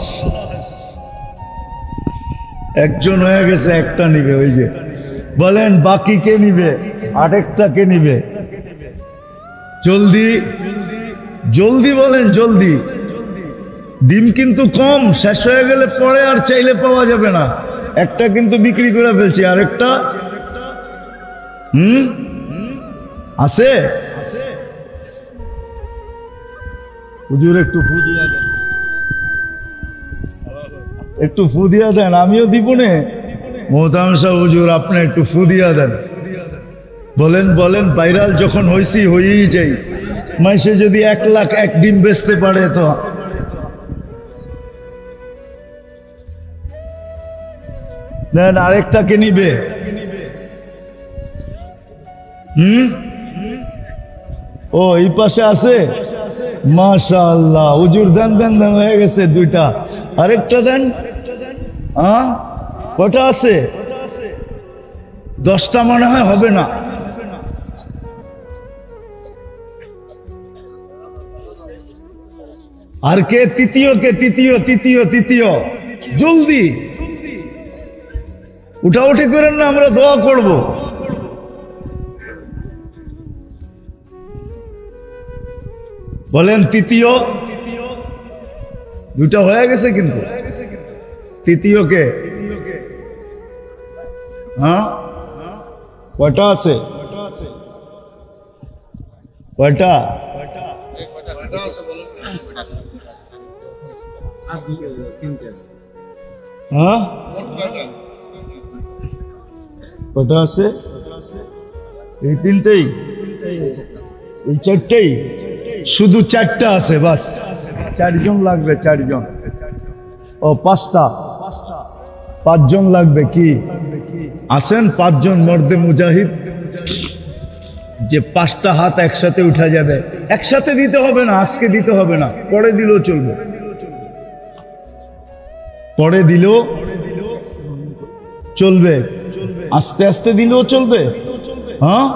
একজন হয়ে গেছে, একটা নিবে। ওই যে বলেন বাকি কে নিবে? আরেকটা কে নিবে? জলদি জলদি বলেন, জলদি। ডিম কিন্তু কম, শেষ হয়ে গেলে পরে আর চাইলে পাওয়া যাবে না। একটা কিন্তু বিক্রি করে ফেলছি, আরেকটা আছে। হুজুর একটু ফু দিয়া দেন, একটু ফু দিয়া দেন। আমিও দিব নে মোহতারাম সাহেব, হুজুর আপনি একটু ফু দিয়া দেন। বলেন বলেন, ভাইরাল যখন হয়েই যাই। মাইসে যদি 1 লাখ এক ডিম বেচতে পারে তো দেন, আরেকটাকে নিবে। ও এই পাশে আছে, মাশাআল্লাহ। হুজুর দেন দেন দেন, হয়ে গেছে 2টা, আরেকটা দেন। কটা আছে? 10টা মনে হয়, হবে না। আর কে? তৃতীয় কে? তৃতীয় জলদি উঠাউঠি করেন না, আমরা দোয়া করব। বলেন তৃতীয়। 2টা হয়ে গেছে কিন্তু। তৃতীয় কে? হ্যাঁ, কয়টা আছে? কয়টা? হ্যাঁ, কটা আছে? এই 3টেই, এই 4টেই, শুধু 4টা আছে বাস। 4 জন লাগবে, 4 জন। ও 5টা, 5 জন লাগবে। কি আসেন 5 জন মর্দে মুজাহিদ, যে 5টা হাত একসাথে উঠা যাবে। একসাথে দিতে হবে না, আজকে দিতে হবে না, পরে দিলেও চলবে, পরে দিলেও চলবে, আস্তে আস্তে দিলেও চলবে। হ্যাঁ,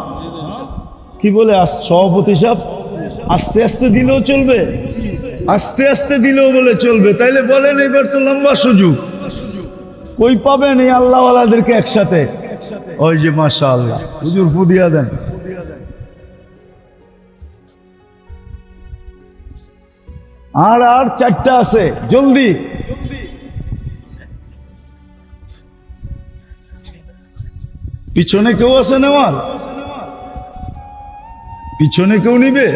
কি বলে সভাপতি সাহেব? আস্তে আস্তে দিলেও চলবে, আস্তে আস্তে দিলেও বলে চলবে। তাইলে বলেন, এবার তো লম্বা সুযোগ। কই পাবেন এই আল্লাহওয়ালাদেরকে একসাথে? ওই যে মাশাআল্লাহ, হুজুর ফু দিয়া দেন। আর 4টা আছে, জলদি। পিছনে কেউ আছে নেওয়ার? পিছনে কেউ নিবে?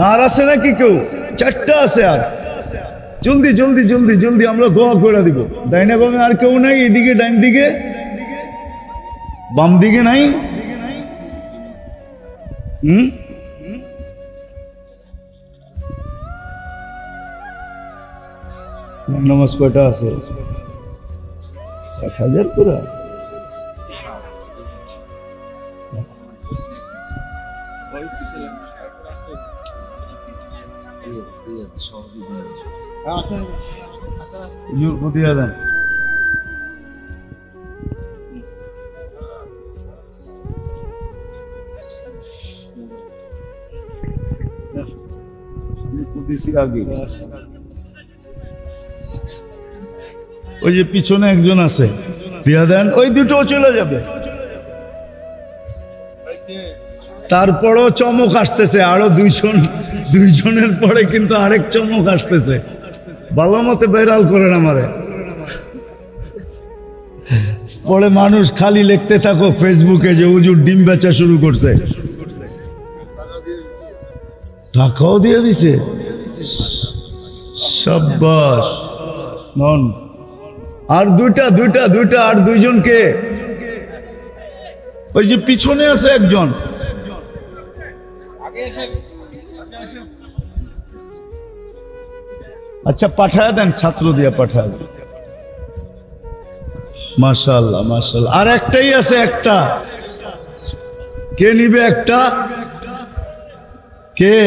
আর আছে নাকি কেউ? 4টা আছে। আর জলদি জলদি জলদি জলদি, আমরা দোয়া করে দিব। ডাইনে বামে আর কেউ নাই? এদিকে ডাইন দিকে, বাম দিকে নাই? নামাজ কয়টা আছে? 60,000 করে। দিয়া দেন। আগে ওই যে পিছনে একজন আছে, দিয়া দেন। ওই 2টো চলে যাবে। তারপরও চমক আসতেছে, আরো 2জনের পরে কিন্তু আরেক চমক আসতেছে। ভালো মতে ভাইরাল করেন আমারে, পরে মানুষ খালি লিখতে থাকো ফেসবুকে যে হুজুর ডিম বেচা শুরু করছে। টাকাও দিয়ে দিছে, শাবাশ। নন আর দুইটা দুইটা দুইটা আর দুইজনকে, ওই যে পিছনে আছে একজন, আচ্ছা পাঠায় দেন, ছাত্র দিয়ে পাঠায় দেন। মাশাআল্লাহ মাশাআল্লাহ। আর একটাই আছে, একটা কে নিবে? একটা কে?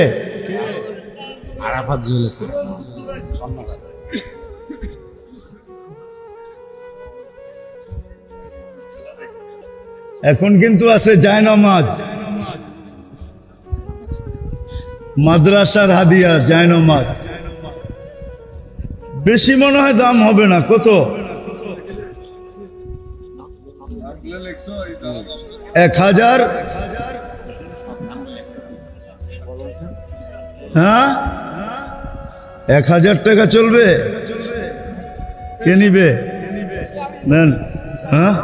আরাফাত জুয়েলার্স। এখন কিন্তু আছে জায়নামাজ, মাদ্রাসার হাদিয়া জায়নামাজ। বেশি মনে হয় দাম হবে না, কত? 1000। হ্যাঁ 1000 টাকা চলবে? কে নিবে? নেন। হ্যাঁ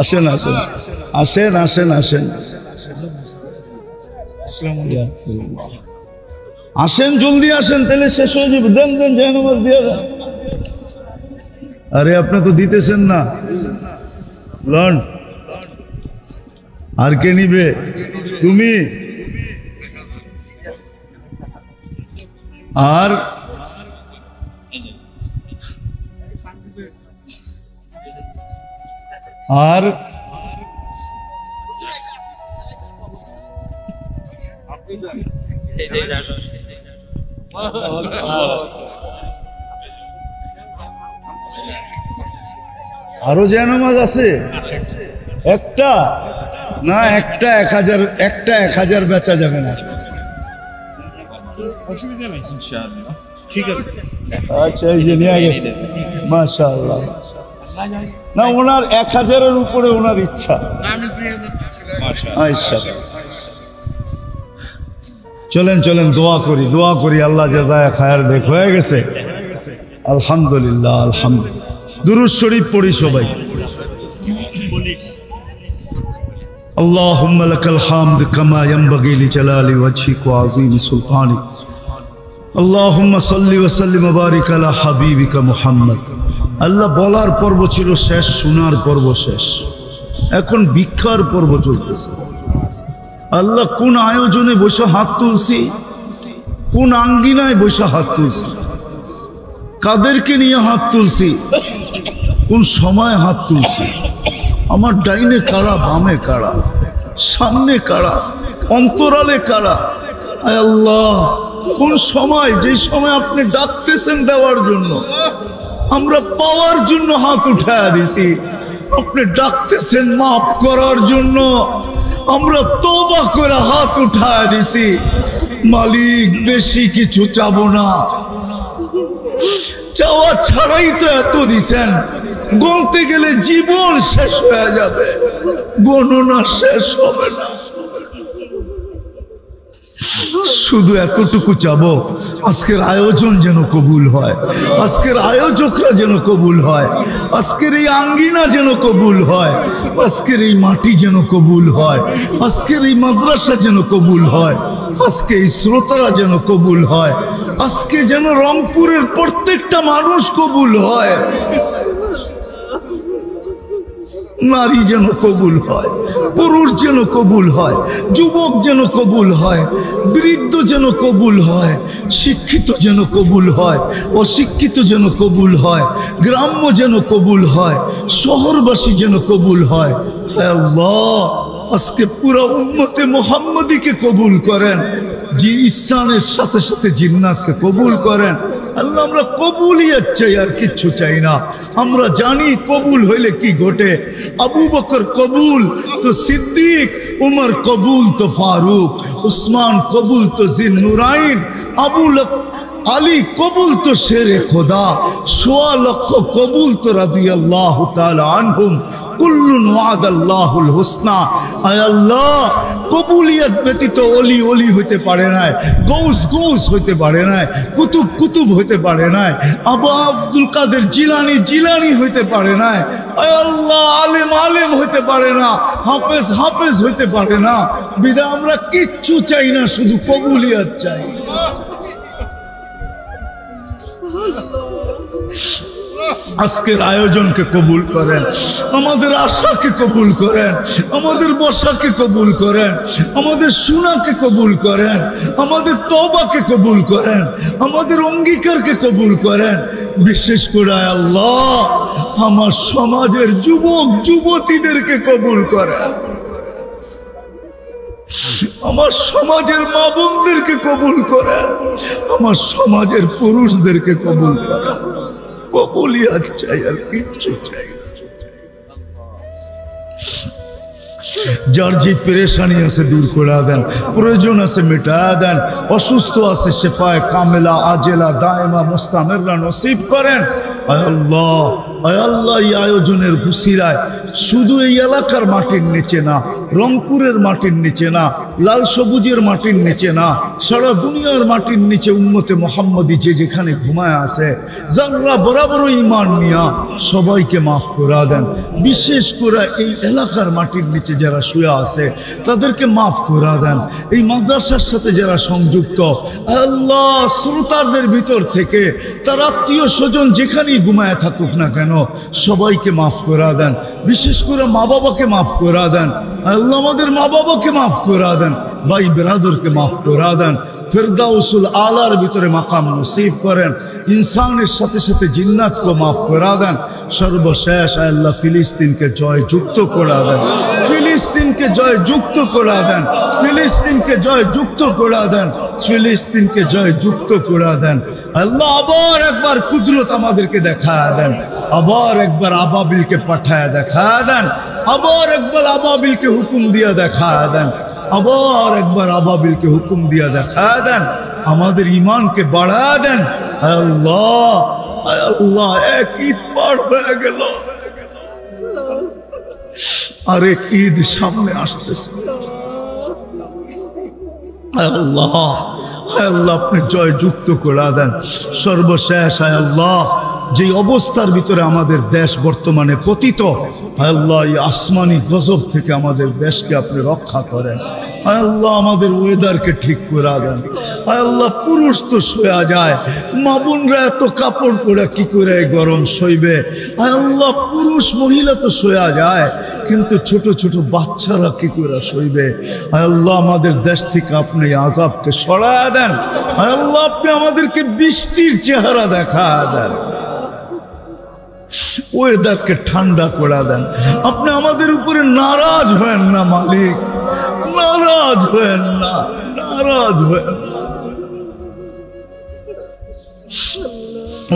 আসেন আসেন আসেন আসেন আসেন আসেন, জলদি আসেন, তাহলে শেষ হয়ে যাবে। দেন দেন, জায়নামাজ দিয়ে দেন। আরে আপনি তো দিতেছেন না। লন আর কে নিবে? তুমি। আর আর আরো জায়নামাজ আছে? একটা না, একটা 1000, একটা 1000 বেচা যাবে না। অসুবিধা নেই ইনশাআল্লাহ, ঠিক আছে। আচ্ছা এই যে নিয়ে গেছে, মাশাআল্লাহ। না ওনার 1000-এর উপরে ওনার ইচ্ছা। আচ্ছা চলেন চলেন, দোয়া করি দোয়া করি, আল্লাহ জাযায়ে খায়ের দেখ। হয়ে গেছে আলহামদুলিল্লাহ আলহামদুলিল্লাহ। দুরূদ শরীফ পড়ি সবাই। اللهم لك الحمد كما ينبغي لجلال وجهك وعظيم سلطانك اللهم صل وسلم وبارك على حبيبك محمد। আল্লাহ বলার পর্ব ছিল শেষ, শোনার পর্ব শেষ, এখন ভিক্ষার পর্ব চলতেছে। আল্লাহ কোন আয়োজনে বসে হাত তুলছি, কোন আঙ্গিনায় বসে হাত তুলছি, কাদেরকে নিয়ে হাত তুলছি, কোন সময় হাত তুলছি, আমার ডাইনে কারা, বামে কারা, সামনে কারা, অন্তরালে কারা। আয় আল্লাহ, কোন সময়, যে সময় আপনি ডাকতেছেন দেওয়ার জন্য, আমরা পাওয়ার জন্য হাত উঠায়া দিছি। আপনি ডাকতেছেন মাফ করার জন্য, আমরা তওবা করে হাত উঠায়া দিছি। মালিক বেশি কিছু চাবো না, চাওয়া ছাড়াই তো এত দিছেন, গুনতে গেলে জীবন শেষ হয়ে যাবে, গণনা শেষ হবে না। শুধু এতটুকু চাবো, আজকের আয়োজন যেন কবুল হয়, আজকের আয়োজকরা যেন কবুল হয়, আজকের এই আঙ্গিনা যেন কবুল হয়, আজকের এই মাটি যেন কবুল হয়, আজকের এই মাদ্রাসা যেন কবুল হয়, আজকে এই শ্রোতারা যেন কবুল হয়, আজকে যেন রংপুরের প্রত্যেকটা মানুষ কবুল হয়, নারী যেন কবুল হয়, পুরুষ যেন কবুল হয়, যুবক যেন কবুল হয়, বৃদ্ধ যেন কবুল হয়, শিক্ষিত যেন কবুল হয়, অশিক্ষিত যেন কবুল হয়, গ্রাম্য যেন কবুল হয়, শহরবাসী যেন কবুল হয়। হে আল্লাহ, আজকে পুরো উম্মতে মুহাম্মদীকে কবুল করেন, জি ইহসানের সাথে সাথে জিন্নাতকে কবুল করেন। আল্লাহ আমরা কবুলিয়ত চাই, আর কিচ্ছু চাই না। আমরা জানি কবুল হইলে কি ঘটে। আবু বকর কবুল তো সিদ্দিক, উমর কবুল তো ফারুক, উসমান কবুল তো জিন্নুরাইন, আলী কবুল তো শেরে খোদা, ১৬ লক্ষ কবুল তো রাদিয়াল্লাহু তাআলা আনহুম। কুল্লুন ওয়াদাল্লাহুল হুসনা। আয় আল্লাহ, কবুলিয়ত ব্যতীত অলি অলি হইতে পারে না, গৌস গৌস হইতে পারে না, কুতুব কুতুব হইতে পারে না, আবু আব্দুল কাদের জিলানি জিলানি হইতে পারে না। আয় আল্লাহ, আলেম আলেম হইতে পারে না, হাফেজ হাফেজ হইতে পারে না। বিধায় আমরা কিচ্ছু চাই না, শুধু কবুলিয়ত চাই। আজকের আয়োজনকে কবুল করেন, আমাদের আশাকে কবুল করেন, আমাদের বসাকে কবুল করেন, আমাদের শোনাকে কবুল করেন, আমাদের তওবাকে কবুল করেন, আমাদের অঙ্গীকারকে কবুল করেন। বিশেষ করে আল্লাহ, আমার সমাজের যুবক যুবতীদেরকে কবুল করেন, আমার সমাজের মা বোনদেরকে কবুল করেন, আমার সমাজের পুরুষদেরকে কবুল করেন। কবুলিয়াত চাই, আর কিচ্ছু চাই না। যার যে পেরেশানি আছে দূর করে দেন, প্রয়োজন আছে মিটা দেন, অসুস্থ আছে শেফায়ে কামেলা আজেলা দায়েমা মুস্তামিররা নসিব করেন। আয় আল্লাহ, আয় আল্লাহ, এই আয়োজনের হুসিরায় শুধু এই এলাকার মাটির নিচে না, রংপুরের মাটির নিচে না, লাল সবুজের মাটির নিচে না, সারা দুনিয়ার মাটির নিচে উম্মতে মুহাম্মদী যে যেখানে ঘুমায় আছে, যারা বরাবর ঈমান নিয়া সবাইকে মাফ করে দেন। বিশেষ করে এই এলাকার মাটির নিচে যারা শুয়ে আছে তাদেরকে মাফ করে দেন। এই মাদ্রাসার সাথে যারা সংযুক্ত, আল্লাহ, শ্রোতাদের ভিতর থেকে তার আত্মীয় স্বজন যেখানেই ঘুমায় থাকুক না কেন, সবাইকে মাফ করে দেন। বিশেষ করে মা বাবাকে মাফ করে দেন। আল্লাহ, আমাদের মা বাবাকে মাফ করে দেন, ভাই বেরাদরকে মাফ করে দেন। ফিরদাউসুল আলার ভিতরে মাকাম নসিব করেন। ইনসানের সাথে সাথে জিন্নাতকে মাফ করে দেন। সর্বশেষ আল্লাহ, ফিলিস্তিনকে জয় যুক্ত করে দেন, ফিলিস্তিনকে জয় যুক্ত করে দেন, ফিলিস্তিনকে জয় যুক্ত করে দেন, ফিলিস্তিনকে জয় যুক্ত করে দেন। আল্লাহ, আবার একবার কুদরত আমাদেরকে দেখা দেন, আবার একবার আবাবিলকে পাঠায় দেখা দেন, আবার একবার আবাবিলকে হুকুম দিয়ে দেখা দেন, আবার একবার আবাবিলকে হুকুম দিয়ে দেখা দেন। আমাদের ইমানকে বাড়া দেন। আল্লাহ, আল্লাহ, এক ঈদ পার হয়ে গেল, আরেক ঈদ সামনে আসতেছে। আল্লাহ, আল্লাহ, আপনি জয় যুক্ত করে দেন। সর্বশেষ আল্লাহ, যে অবস্থার ভিতরে আমাদের দেশ বর্তমানে পতিত, আল্লাহ, এই আসমানি গজব থেকে আমাদের দেশকে আপনি রক্ষা করেন। আল্লাহ, আমাদের ওয়েদারকে ঠিক করে দেন। আল্লাহ, পুরুষ তো শোয়া যায়, মা বোনরা এত কাপড় পরে কি করে গরম সইবে? আল্লাহ, পুরুষ মহিলা তো শোয়া যায়, কিন্তু ছোট ছোট বাচ্চারা কি করে সইবে? আল্লাহ, আমাদের দেশ থেকে আপনি আযাবকে সরায় দেন। আল্লাহ, আপনি আমাদেরকে বৃষ্টির চেহারা দেখা দেন, ওয়েদারকে ঠান্ডা করে দেন। আপনি আমাদের উপরে নারাজ হয়েন না মালিক, নারাজ হয়েন না, নারাজ হয়েন না।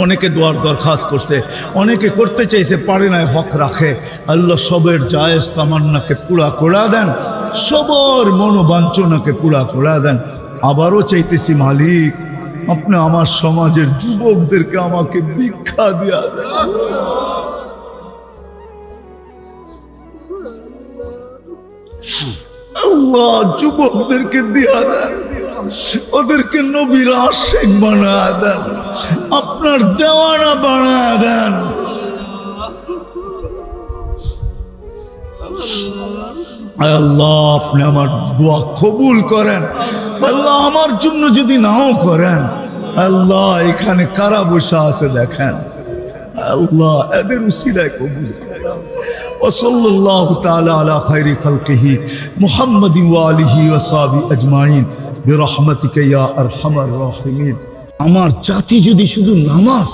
অনেকে দোয়ার দরখাস্ত করছে, অনেকে করতে চাইছে, পারে না, হক রাখে। আল্লাহ, সবের জায়েজ তামান্নাকে পুরা করে দেন, সবার মনোবাঞ্ছনাকে পুরা করে দেন। আবারও চাইতেছি মালিক, আপনি আমার সমাজের যুবকদেরকে আমাকে ভিক্ষা দিয়া দেন। আল্লাহ, যুবকদেরকে দিয়া দেন, ওদেরকে নবীর আশিক বানায় দেন, আপনার দেওয়ানা বানায় দেন। আল্লাহ, আপনি আমার দোয়া কবুল করেন। আল্লাহ, আমার জন্য যদি নাও করেন, আল্লাহ, এখানে কারা বসা আছে দেখেন, আল্লাহ, এদের উসিলায় কবুল করেন। وصلى الله تعالى على خير خلقه محمد وآله وصحبه أجمعين برحمتك يا أرحم الراحمين। আমার জাতি যদি শুধু নামাজ,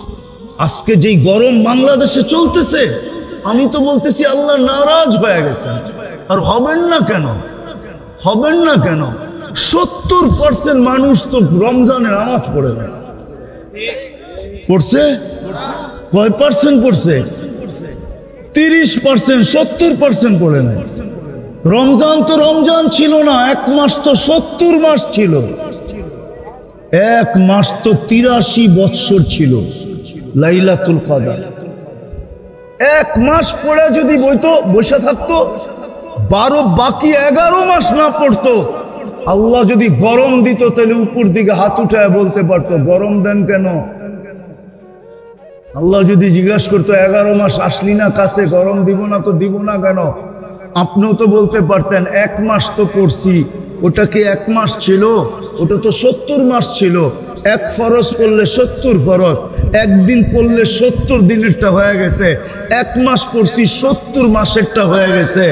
আজকে যেই গরম বাংলাদেশে চলতেছে, আমি তো বলতেছি আল্লাহ নারাজ হয়ে গেছেন। আর হবেন না কেন? হবেন না কেন? 70% মানুষ তো রমজানে নামাজ পড়ে না। পড়ছে? কয় পার্সেন্ট পড়ছে? 30%, 70% পড়ে না। রমজান তো রমজান ছিল না, এক মাস তো 70 মাস ছিল, এক মাস তো 83 বৎসর ছিল। লাইলাতুল কদর এক মাস পড়ে যদি বইতো বসে থাকতো, 12 বাকি 11 মাস না পড়তো, আল্লাহ যদি গরম দিত তাহলে উপর দিকে হাত উঠায় বলতে পারতো গরম দেন কেন। আল্লাহ যদি জিজ্ঞাসা করতো 11 মাস আসলি না কাছে, গরম দিব না তো দিব না কেন, আপনিও তো বলতে পারতেন 1 মাস তো পড়ছি। ওটা কি 1 মাস ছিল? ওটা তো 70 মাস ছিল। 1 ফরজ পড়লে 70 ফরজ, একদিন পড়লে 70 দিনেরটা হয়ে গেছে। 1 মাস পড়ছি 70 মাসেরটা হয়ে গেছে।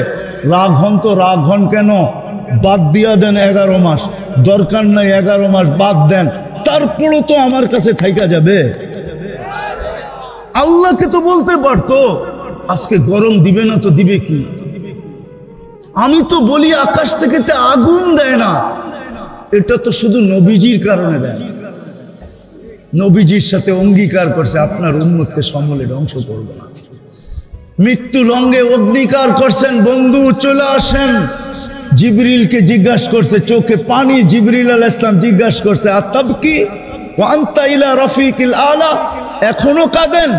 রাগ হন তো রাগ হন কেন? বাদ দিয়া দেন 11 মাস, দরকার নাই 11 মাস বাদ দেন, তারপরও তো আমার কাছে থাইকা যাবে। আল্লাহকে তো বলতে পারতো আজকে গরম দিবে না তো দিবে কি। আমি তো বলি আকাশ থেকে তো আগুন দেয় না, এটা তো শুধু নবীজির কারণে দেয়। নবীজির সাথে অঙ্গীকার করছে আপনার উম্মতকে সমূলে ধ্বংস করবে না। মৃত্যু লঙ্গে অগ্নিকার করছেন, বন্ধু চলে আসেন। জিবরিলকে জিজ্ঞাসা করছে, চোখে পানি, জিবরিল আলাইহিস সালাম জিজ্ঞাসা করছে আতাবকি ওয়া আনতা ইলা রাফিকিল আলা, এখনো কাঁদেন?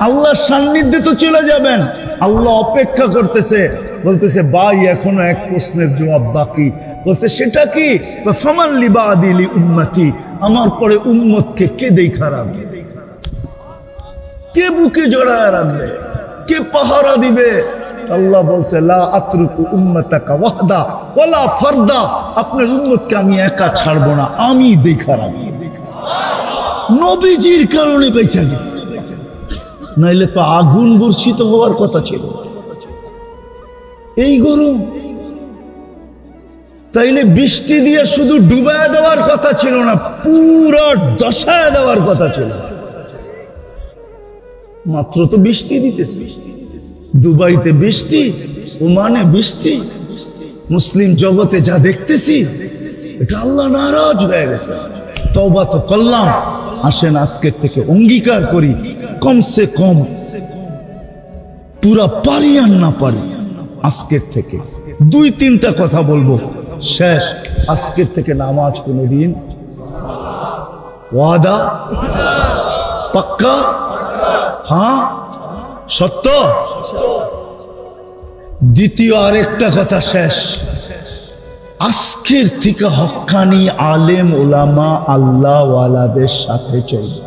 আল্লাহর সান্নিধ্যে তো চলে যাবেন। আল্লাহ অপেক্ষা করতেছে, বলতেছে ভাই এখনো এক প্রশ্নের জবাব বাকি। বলছে সেটা কি? ফামান লিবাদি লি উম্মতি, আমার পরে উম্মতকে কে দেখা রাখবে, কে বুকে জড়ায় রাখবে, কে পাহারা দিবে? আল্লাহ বলছে লা আতরুকু উম্মাতাকা ওয়াহদা ওয়ালা ফারদা, আপনার উম্মতকে আমি একা ছাড়বো না, আমি দেখা রাখবো। নবীজির কারণে বেঁচে গেছে, নাইলে তো আগুন বর্ষিত হওয়ার কথা ছিল। এই গরম, তাইলে বৃষ্টি দিয়ে শুধু ডুবায় দেওয়ার কথা ছিল না, পুরো দশায় দেওয়ার কথা ছিল। মাত্র তো বৃষ্টি দিতেছে, দুবাইতে বৃষ্টি, ওমানে বৃষ্টি, মুসলিম জগতে যা দেখতেছি এটা আল্লাহ নারাজ হয়ে গেছে। তওবা তো করলাম, আসেন আজকের থেকে অঙ্গীকার করি কমসে কম পুরা পারি আর না পারি আজকের থেকে 2-3টা কথা বলবো, শেষ। আজকের থেকে নামাজ কোনোদিন, ওয়াদা পাক্কা, হ্যাঁ সত্য। দ্বিতীয় আরেকটা কথা শেষ, আজকের থেকে হক্কানি আলেম ওলামা আল্লাহ ওয়ালাদের সাথে চলবে।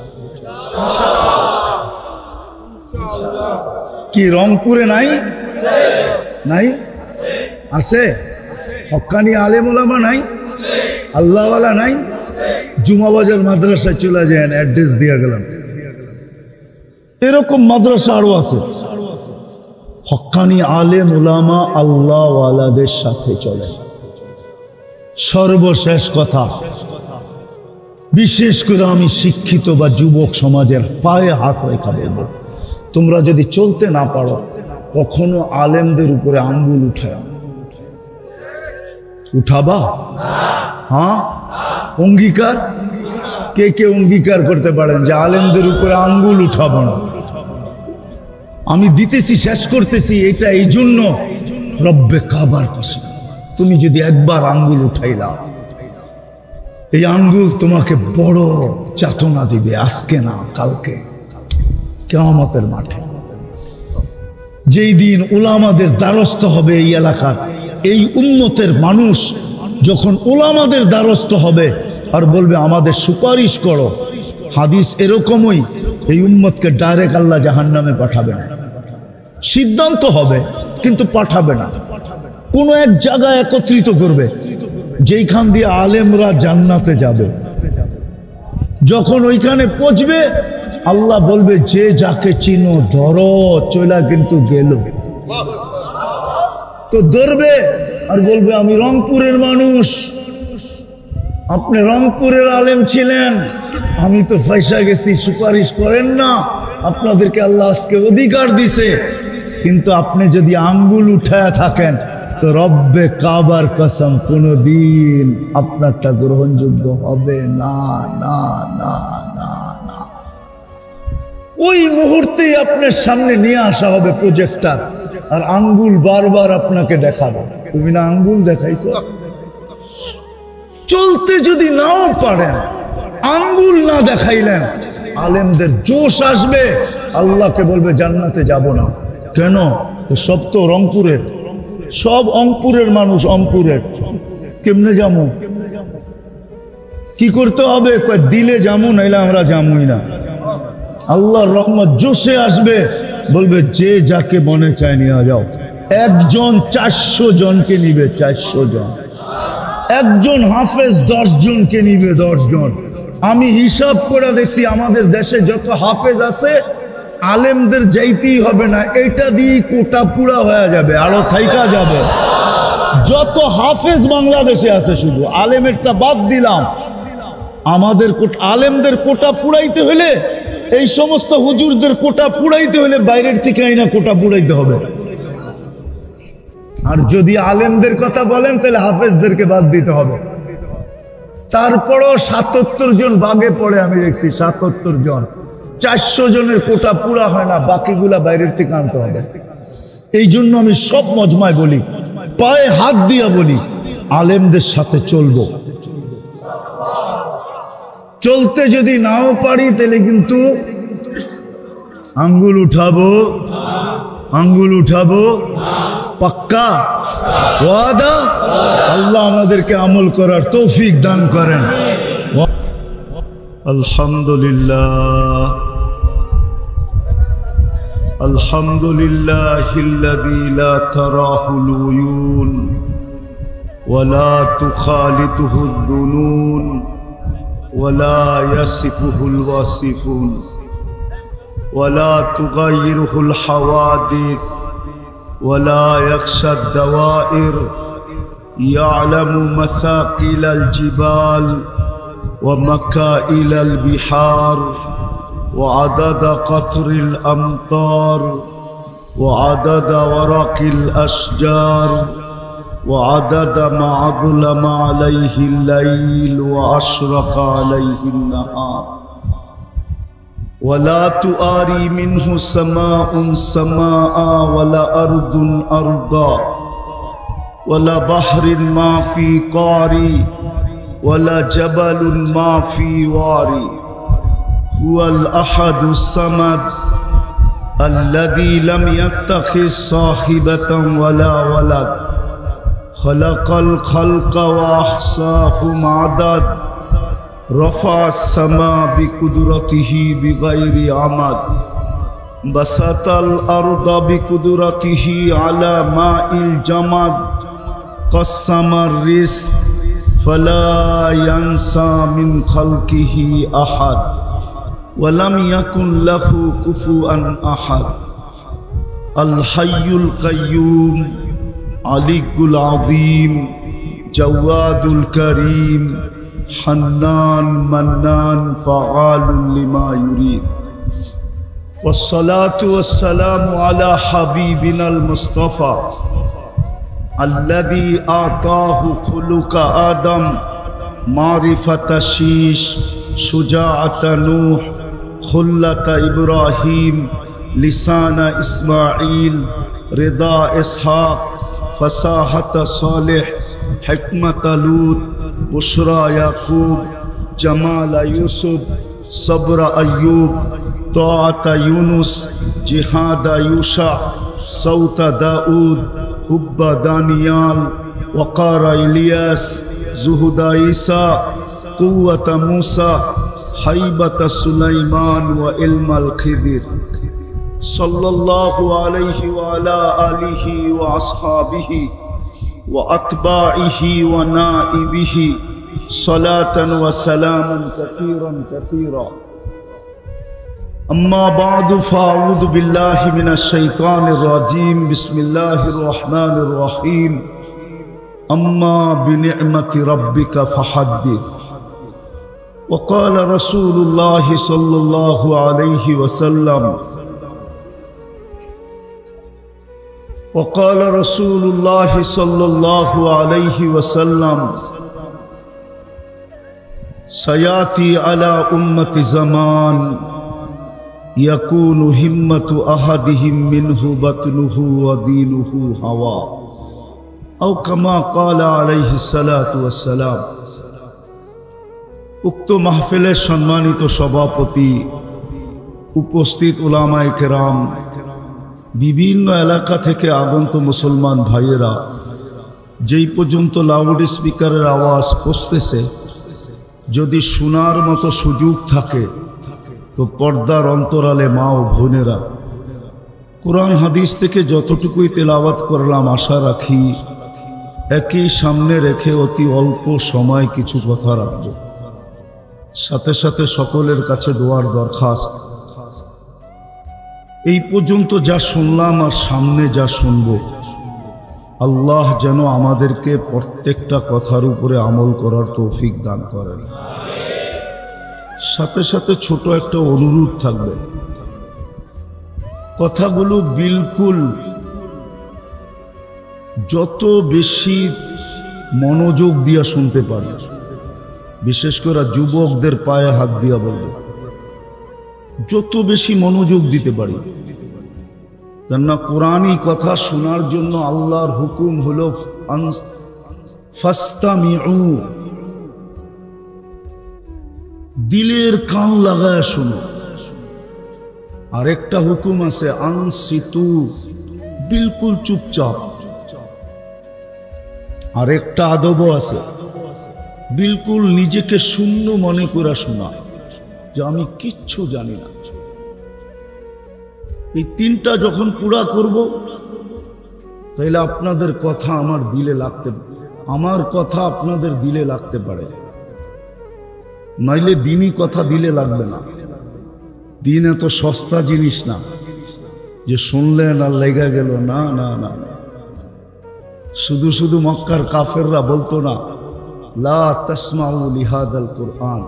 কি রংপুরে নাই? নাই? আছে? হক্কানি আলেম ওলামা নাই? আল্লাহ ওয়ালা নাই? জুমাবাজার মাদ্রাসায় চলে যায়, অ্যাড্রেস দিয়ে গেলাম। এরকম মাদ্রাসা আরো আছে। হক্কানি আলেম ওলামা আল্লাহ ওয়ালাদের সাথে চলে। সর্বশেষ কথা, বিশেষ করে আমি শিক্ষিত বা যুবক সমাজের পায়ে হাত রেখা বলবো, তোমরা যদি চলতে না পারো কখনো আলেমদের উপরে আঙ্গুল উঠাবা? হ্যাঁ, অঙ্গীকার কে কে অঙ্গীকার করতে পারেন যে আলেমদের উপরে আঙ্গুল উঠাবো না? আমি দিতেছি, শেষ করতেছি, এটা এই জন্য রব্বে কাবার কসম, তুমি যদি একবার আঙ্গুল উঠাইলা, এই আঙ্গুল তোমাকে বড় যাতনা দিবে, আজকে না কালকে, কিয়ামতের মাঠে। যেই দিন উলামাদের দ্বারস্থ হবে এই এলাকার, এই উম্মতের মানুষ যখন উলামাদের দ্বারস্থ হবে আর বলবে আমাদের সুপারিশ করো, হাদিস এরকমই, এই উম্মতকে ডাইরেক্ট আল্লাহ জাহান্নামে পাঠাবে না। সিদ্ধান্ত হবে কিন্তু পাঠাবে না, কোন এক জায়গায় একত্রিত করবে যেইখান দিয়ে আলেমরা জান্নাতে যাবে। যখন ওইখানে পৌঁছবে আল্লাহ বলবে যে যাকে চিনো ধরো, চলা কিন্তু গেল। তো ধরবে আর বলবে আমি রংপুরের মানুষ, আপনি রংপুরের আলেম ছিলেন, আমি তো ফাইসা গেছি, সুপারিশ করেন না, আপনাদেরকে আল্লাহ আজকে অধিকার দিছে। কিন্তু আপনি যদি আঙ্গুল উঠায় থাকেন তো রব্বে কাবার কসম কোনদিন আপনারটা গ্রহণযোগ্য হবে না, না না না না। ওই মুহূর্তেই আপনার সামনে নিয়ে আসা হবে প্রজেক্টর, আর আঙ্গুল বারবার আপনাকে দেখাবে, তুমি না আঙ্গুল দেখাইছো। চলতে যদি নাও পারেন, আঙ্গুল না দেখাইলেন, আলেমদের জোশ আসবে, আল্লাহকে বলবে জান্নাতে যাব না। কেন? সব তো রংপুরের, সব অঙ্কুরের মানুষ, অঙ্কুরের। কেমনে যাবো? কি করতে হবে? দিলে যাবো, নাইলে আমরা যাবোই না। আল্লাহর রহমত জোশে আসবে, বলবে যে যাকে মনে চায় নিয়ে যাও। একজন 400 জনকে নিবে, 400 জন। একজন হাফেজ 10 জনকে নিবে, 10 জন। আমি হিসাব করে দেখছি আমাদের দেশে যত হাফেজ আছে, আলেমদের যাইতেই হবে না, এটা দিয়ে কোটা পুরা হয়ে যাবে, আরো থাইকা যাবে। যত হাফেজ বাংলাদেশে আছে, শুধু আলেমেরটা বাদ দিলাম, আমাদের আলেমদের কোটা পুরাইতে হলে, এই সমস্ত হুজুরদের কোটা পুরাইতে হলে বাইরের থেকে আইনা কোটা পুরাইতে হবে। আর যদি আলেমদের কথা বলেন তাহলে হাফেজদেরকে বাদ দিতে হবে। তারপরও 77 জন বাগে পড়ে, আমি দেখছি 77 জন। 400 জনের কোটা পুরা হয় না, বাকিগুলা বাইরের থেকে আনতে হবে। এই জন্য আমি সব মজমায় বলি, পায়ে হাত দিয়া বলি, আলেমদের সাথে চলবো। চলতে যদি নাও পারি তাহলে কিন্তু আঙ্গুল উঠাবো, আঙ্গুল উঠাবো, পাক্কা ওয়াদা। আল্লাহ আমাদেরকে আমল করার তৌফিক দান করেন। আলহামদুলিল্লাহ, আলহামদুলিল্লাহিল্লাযী লা তারাহুল উয়ুন ওয়া লা তুখালিতুহুদ দুনুন ওয়া লা ইয়াসিফুহুল ওয়াসিফুন ওয়া লা তুগায়্যিরুহুল হাওয়াদিস ওয়া লা ইয়াখশাদ দাওয়াইর ইয়ালামু মাসাকিলাল জিবাল ওয়া মাকাইলাল বিহার وعدد قطر الأمطار وعدد ورق الأشجار وعدد ما أظلم عليه الليل وأشرق عليه النهار ولا تؤاري منه سماء سماء ولا أرض أرضا ولا بحر ما في قاري ولا جبل ما في واري هو الأحد الصمد الذي لم يتخذ صاحبة ولا ولد خلق الخلق وأحصاهم عدد رفع السماء بقدرته بغير عمد بسط الأرض بقدرته على ماء الجمد قسم الرزق فلا ينسى من خلقه أحد ولم يكن له كفوا أحد الحي القيوم علي العظيم جواد الكريم حنان منان فعال لما يريد والصلاة والسلام على حبيبنا المصطفى الذي أعطاه خلق آدم معرفة شيش شجاعة نوح خلة إبراهيم لسان إسماعيل رضا إسحاق فصاحة صالح حكمة لوط بشرى يعقوب جمال يوسف صبر أيوب طاعة يونس جهاد يوشع صوت داود حب دانيال وقار إلياس زهد عيسى قوة موسى حيبة سليمان وعلم الخضر صلى الله عليه وعلى آله وأصحابه وأتباعه ونائبه صلاة وسلاما كثيرا كثيرا أما بعد فأعوذ بالله من الشيطان الرجيم بسم الله الرحمن الرحيم أما بنعمة ربك فحدث وقال رسول الله صلى الله عليه وسلم وقال رسول الله صلى الله عليه وسلم سيأتي على أمة زمان يكون همة أحدهم منه بطنه ودينه هوى أو كما قال عليه الصلاة والسلام উক্ত মাহফিলের সম্মানিত সভাপতি, উপস্থিত উলামায়ে কেরাম, বিভিন্ন এলাকা থেকে আগত মুসলমান ভাইয়েরা, যেই পর্যন্ত লাউড স্পিকারের আওয়াজ পৌঁছতেছে, যদি শোনার মতো সুযোগ থাকে তো পর্দার অন্তরালে মা ও বোনেরা, কোরআন হাদিস থেকে যতটুকুই তেলাওয়াত করলাম আশা রাখি একই সামনে রেখে অতি অল্প সময় কিছু কথা রাখব। সাথে সাথে সকলের কাছে দোয়ার দরখাস্ত, এই পর্যন্ত যা শুনলাম আর সামনে যা শুনব, আল্লাহ যেন আমাদেরকে প্রত্যেকটা কথার উপরে আমল করার তৌফিক দান করেন। সাথে সাথে ছোট একটা অনুরোধ থাকবে, কথাগুলো বিলকুল যত বেশি মনোযোগ দিয়া শুনতে পারি, বিশেষ করে যুবকদের পায়ে হাত দিয়া বলবো, যত বেশি মনোযোগ দিতে পারি। কেননা কোরআনী কথা শোনার জন্য আল্লাহর হুকুম হলো ফাস্তামিউ, দিলের কান লাগায় শোনো। আরেকটা হুকুম আছে আনসিতু, বিলকুল চুপচাপ। আরেকটা আদবও আছে, বিলকুল নিজেকে শূন্য মনে করে শোনা, যে আমি কিচ্ছু জানি না। এই তিনটা যখন পুরা করব, তাহলে আপনাদের কথা আমার কথা আপনাদের দিলে লাগতে পারে, নইলে দিনই কথা দিলে লাগবে না। দিন এত সস্তা জিনিস না যে শুনলেন আর লেগে গেল, না না না। শুধু শুধু মক্কার কাফেররা বলতো না, লা তাসমাউ লিহাদাল কুরআন,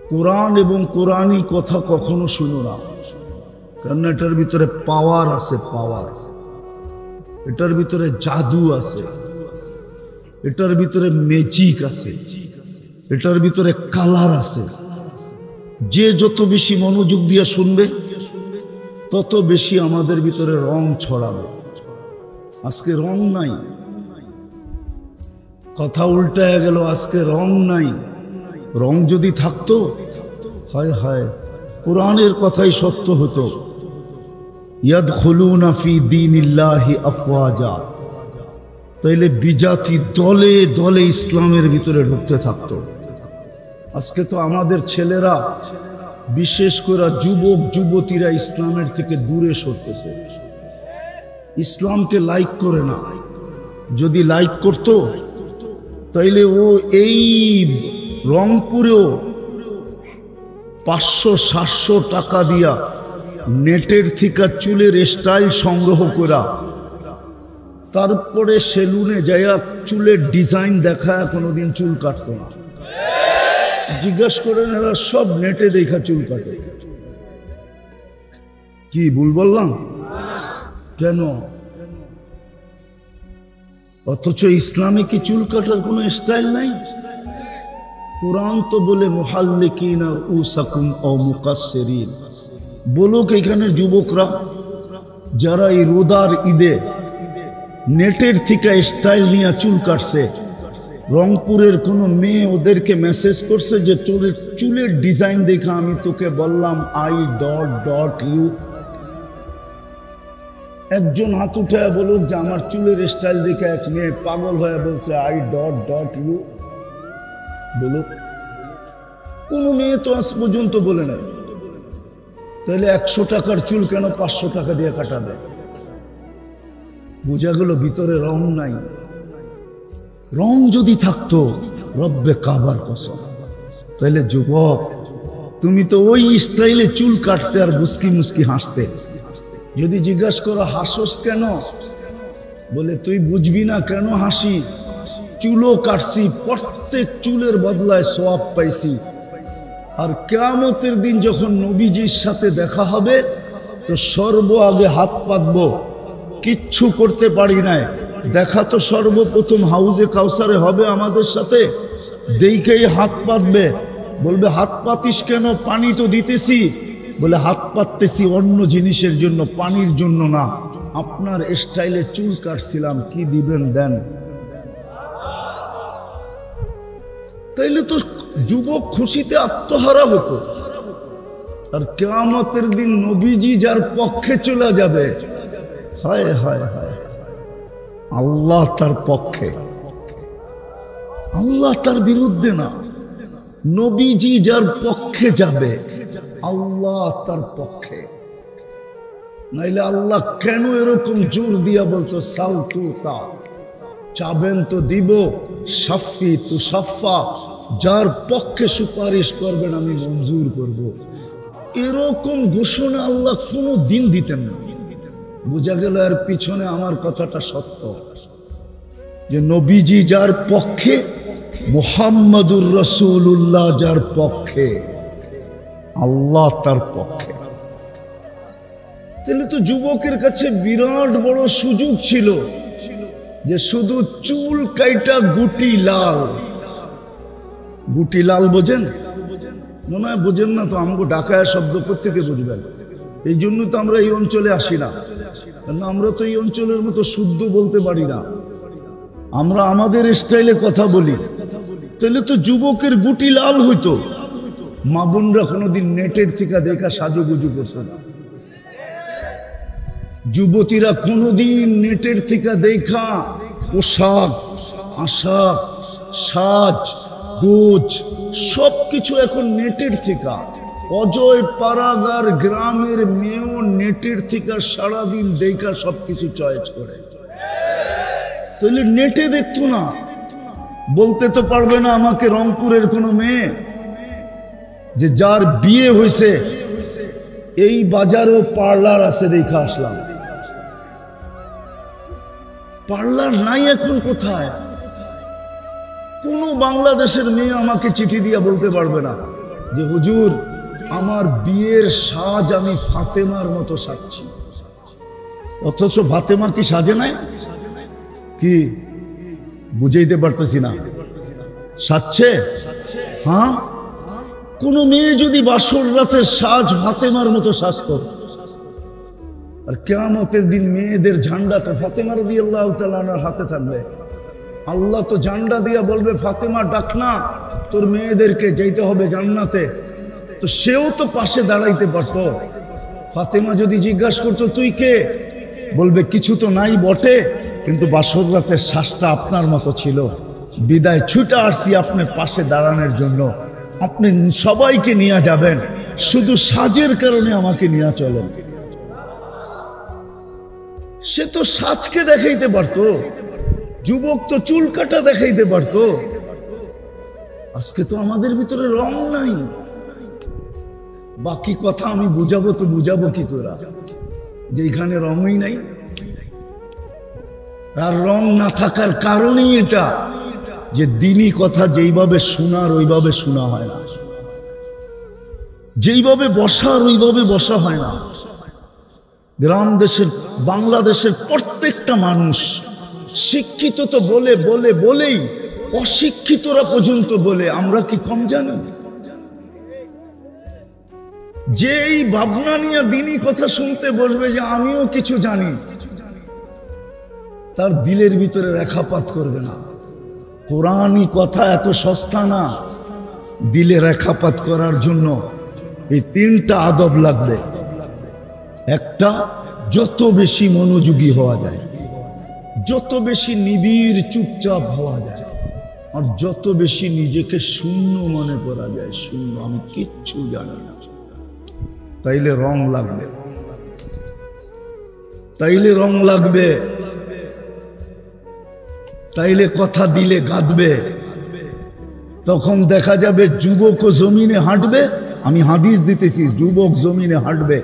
কোরআন এবং কোরআনী কথা কখনো শুনো না, কারণ এটার ভিতরে পাওয়ার আছে, এটার ভিতরে জাদু আছে, এটার ভিতরে ম্যাজিক আছে, এটার ভিতরে কালার আছে। যে যত বেশি মনোযোগ দিয়ে শুনবে তত বেশি আমাদের ভিতরে রং ছড়াবে। আজকে রং নাই, কথা উল্টায় গেল, আজকে রং নাই। রং যদি থাকতো, হায় হায়, কোরআনের কথাই সত্য হতো। ইয়াদখুলুনা ফি দীনিল্লাহি আফওয়াজা, তাইলে বিজাতি দলে দলে ইসলামের ভিতরে ঢুকতে থাকতো। আজকে তো আমাদের ছেলেরা, বিশেষ করে যুবক যুবতীরা ইসলামের থেকে দূরে সরতেছে, ইসলামকে লাইক করে না। যদি লাইক করত, তাইলে ও এই রংপুরেও 500-700 টাকা দিয়া নেটের থেকে চুলের স্টাইল সংগ্রহ করা, তারপরে সেলুনে যাইয়া চুলের ডিজাইন দেখায় কোনোদিন চুল কাটত না। জিজ্ঞাসা করেন, এরা সব নেটে দেখা চুল কাটে। কি ভুল বললাম? কেন? অথচ ইসলামে কি চুল কাটার কোনো স্টাইল নাই? কুরআন তো বলে মুহাল্লিকিনা রুসাকুম আও মুকাসসিরিন। বলুক এখানের যুবকরা যারা এই রোদার ঈদে নেটের থেকে স্টাইল নিয়ে চুল কাটছে, রংপুরের কোনো মেয়ে ওদেরকে মেসেজ করছে যে চুলের ডিজাইন দেখা আমি তোকে বললাম I.U। একজন হাত উঠায় বলুক যে আমার চুলের স্টাইল দেখে এক মেয়ে পাগল হয়ে বলছে I.U। বলুক, কোন মেয়ে তো আজ পর্যন্ত বলে নাই। তাহলে 100 টাকার চুল কেন 500 টাকা দিয়ে কাটাবে? বোঝা গেল ভিতরে রং নাই। রং যদি থাকতো, রব্বে কাবার কসম, তাহলে যুবক তুমি তো ওই স্টাইলে চুল কাটতে আর মুস্কি মুস্কি হাসতে। যদি জিজ্ঞাসা করো হাসোস কেন, বলে তুই বুঝবি না কেন হাসি, চুলও কাটছি, প্রত্যেক চুলের বদলায় সওয়াব পাইছি। আর কিয়ামতের দিন যখন নবীজির সাথে দেখা হবে, তো সর্ব আগে হাত পাতবো, কিচ্ছু করতে পারি নাই। দেখা তো সর্বপ্রথম হাউজে কাউসারে হবে আমাদের সাথে, দেখেই হাত পাতবে। বলবে হাত পাতিস কেন? পানি তো দিতেছি। বলে হাত পাততেছি অন্য জিনিসের জন্য, পানির জন্য না। আপনার স্টাইলে চুল কাটছিলাম, কি দিবেন দেন। তাইলে তো যুবক খুশিতে আত্মহারা হতো, আর কিয়ামতের দিন নবীজি যার পক্ষে চলে যাবে, হায় হায় হায়, আল্লাহ তার পক্ষে, আল্লাহ তার বিরুদ্ধে না। নবীজি যার পক্ষে যাবে, আল্লাহ তার পক্ষে। নাইলে আল্লাহ কেন এরকম জোর দিয়া বলতো সাল তু তা, চাবেন তো দিব, সাফি তু সাফা, যার পক্ষে সুপারিশ করবেন আমি মঞ্জুর করব। এরকম ঘোষণা আল্লাহ কোনো দিন দিতেন না। বোঝা গেল এর পিছনে আমার কথাটা সত্য, যে নবীজি যার পক্ষে, মুহাম্মাদুর রাসূলুল্লাহ যার পক্ষে, আল্লাহ তার পক্ষে। তাহলে তো যুবকের কাছে বিরাট বড় সুযোগ ছিল যে শুধু চুল কাইটা গুটি লাল। গুটি লাল বোঝেন? মনে হয় বোঝেন না তো, আমাকে ঢাকায় শব্দ কোত্থেকে বুঝবেন? এই জন্য তো আমরা এই অঞ্চলে আসি না, কারণ আমরা তো এই অঞ্চলের মতো শুদ্ধ বলতে পারি না, আমরা আমাদের স্টাইলে কথা বলি। তাহলে তো যুবকের গুটি লাল হইতো। মা বোনরা কোনোদিন নেটের থেকে দেখা সাজুগুজু করতো না, যুবতীরা কোনোদিন নেটের থেকে দেখা পোশাক আশাক সাজ গোজ সবকিছু এখন নেটের থেকে। অজয় পাড়াগার গ্রামের মেয়েও নেটের থেকে সারাদিন দেখা সবকিছু চয়েস করে। তাহলে নেটে দেখতো না, বলতে তো পারবে না আমাকে রংপুরের কোনো মেয়ে যে যার বিয়ে হয়েছে এই বাজারও পার্লার আছে দেখা আসলাম। পার্লার নাই এখন কোথায়? কোন বাংলাদেশের মেয়ে আমাকে চিঠি দিয়ে বলতে পারবে না যে হুজুর আমার বিয়ের সাজ আমি ফাতেমার মতো সাজছি। অথচ ফাতেমা কি সাজে নাই? কি বুঝাইতে পারতেছি না, সাজছে? হ্যাঁ, কোন মেয়ে যদি বাসর রাতের সাজ ফাতেমার মতো সাজত, আর কিয়ামতের দিন মেয়েদের ঝান্ডা তো ফাতেমা রাদিয়াল্লাহু তাআলা আনহার হাতে থাকবে। আল্লাহ তো ঝান্ডা দিয়া বলবে ফাতেমা ডাক না, তোর মেয়েদেরকে যেতে হবে জান্নাতে। তো সেও তো পাশে দাঁড়াইতে পারত। ফাতেমা যদি জিজ্ঞাসা করতো তুই কে, বলবে কিছু তো নাই বটে, কিন্তু বাসর রাতের শ্বাসটা আপনার মতো ছিল, বিদায় ছুটে আসছি আপনার পাশে দাঁড়ানোর জন্য, আপনি সবাইকে নিয়ে যাবেন, শুধু সাজের কারণে আমাকে নিয়ে চলেন। সে তো সাজকে দেখাইতে পারতো, যুবক তো চুল কাটা দেখাইতে পারতো। আজকে তো আমাদের ভিতরে রং নাই। বাকি কথা আমি বুঝাবো তো বুঝাবো কি করে, যে এখানে রঙই নাই। আর রং না থাকার কারণেই এটা, যে দিনই কথা যেইভাবে শোনার ওইভাবে শোনা হয় না, যেইভাবে বসার ওইভাবে বসা হয় না। গ্রাম দেশের বাংলাদেশের প্রত্যেকটা মানুষ শিক্ষিত তো বলে বলে বলেই অশিক্ষিতরা পর্যন্ত বলে আমরা কি কম জানি? যে এই ভাবনা নিয়ে দিনই কথা শুনতে বসবে যে আমিও কিছু জানি, তার দিলের ভিতরে রেখাপাত করবে না। কোরআনই কথা এত সস্তা না, দিলে রেখাপাত করার জন্য এই তিনটা আদব লাগবে। একটা, যত বেশি মনোযোগী হওয়া যায়, যত বেশি নিবিড় চুপচাপ হওয়া যায়, আর যত বেশি নিজেকে শূন্য মনে করা যায়, শূন্য, আমি কিচ্ছু জানি না, তাইলে রং লাগবে, তাইলে রং লাগবে, তাইলে কথা দিলে গাঁদবে। তখন দেখা যাবে যুবক জমিনে হাঁটবে, আমি হাদিস দিতেছি, যুবক জমিনে হাঁটবে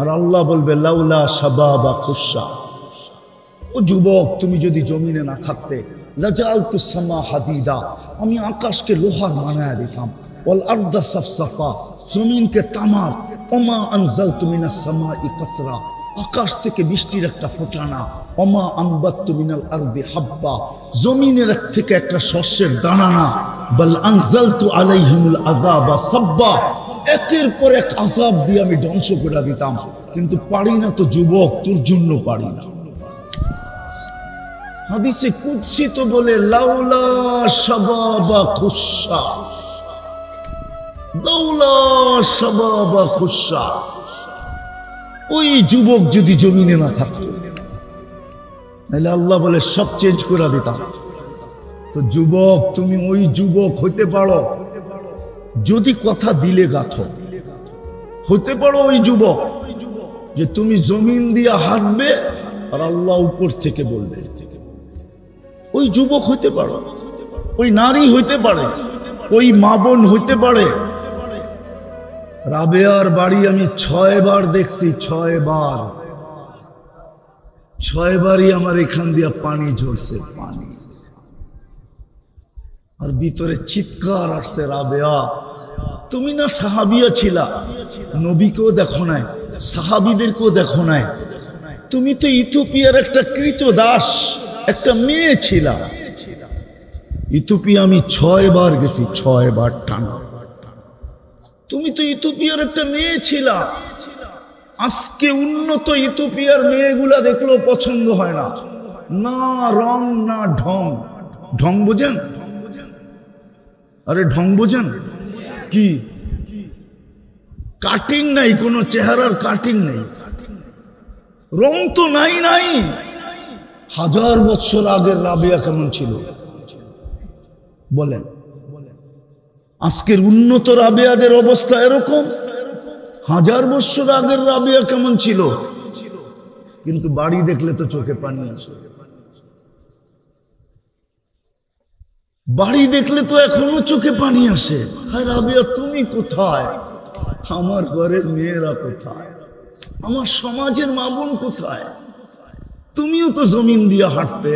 আর আল্লাহ বলবে লাউলা শাবাবা খুশা, ও যুবক তুমি যদি জমিনে না থাকতে, লাজালতু সামা হাদিদা, আমি আকাশকে লোহার বানায়া দিতাম, ওয়াল আরদা সাফসাফা, জমিনকে তামার, ওমা আনজালতু মিনাস সামাই কাসরা, আকাশ থেকে বৃষ্টির একটা ফোঁটানা, ওমা আনবাততু মিনাল আরদি হাব্বা, জমিনের থেকে একটা শস্যের দানা না, বাল আনজালতু আলাইহিমুল আযাবা সাব্বা, একের পর এক আযাব দিয়ে আমি ধ্বংস করে দিতাম, কিন্তু পারি না তো যুবক, তোর জন্য পারি না। হাদিসে কুদসি তো বলে লাউলা শাবাবা খুশা, দাওলা শাবাবা খুশা, ওই যুবক যদি জমিনে না থাকতো তাহলে আল্লাহ বলে সব চেঞ্জ করে দিতাম। তো যুবক, তুমি ওই যুবক হতে পারো যদি কথা দিলে গাথো। হতে পারো ওই যুবক যে তুমি জমিন দিয়ে হাঁটবে আর আল্লাহ উপর থেকে বলবে। ওই যুবক হতে পারো, ওই নারী হইতে পারে, ওই মা বোন হইতে পারে। রাবেয়ার বাড়ি আমি 6 বার দেখছি, 6 বার। 6 বারই আমার এখান দিয়ে পানি ঝরছে, পানি। আর ভিতরে চিৎকার আসছে, রাবেয়া তুমি না সাহাবিয়া ছিলা, নবীকেও দেখো নাই, সাহাবিদেরকেও দেখো নাই, তুমি তো ইথিওপিয়ার একটা কৃতদাস, একটা মেয়ে ছিলা। ইথিওপিয়া আমি 6 বার গেছি, 6 বার টানা। তুমি তো ইথিওপিয়ার একটা মেয়ে ছিলা। আজকে উন্নত ইথিওপিয়ার মেয়েগুলা দেখলেও পছন্দ হয় না, না রং না ঢং। ঢং বোঝেন? আরে ঢং বোঝেন কি? কাটিং নাই, কোনো চেহারার কাটিং নেই, রং তো নাই নাই। 1000 বছর আগের রাবেয়া কেমন ছিল বলেন? আজকের উন্নত রাবেয়াদের অবস্থা এরকম। 1000 বছর আগের রাবেয়া কেমন ছিল? কিন্তু বাড়ি দেখলে তো চোখে পানি আসে, বাড়ি দেখলে তো এখনো চোখে পানি আসে। হায় রাবেয়া তুমি কোথায়? আমার ঘরের মেয়েরা কোথায়? আমার সমাজের মা বোন কোথায়? তুমিও তো জমিন দিয়ে হাঁটতে।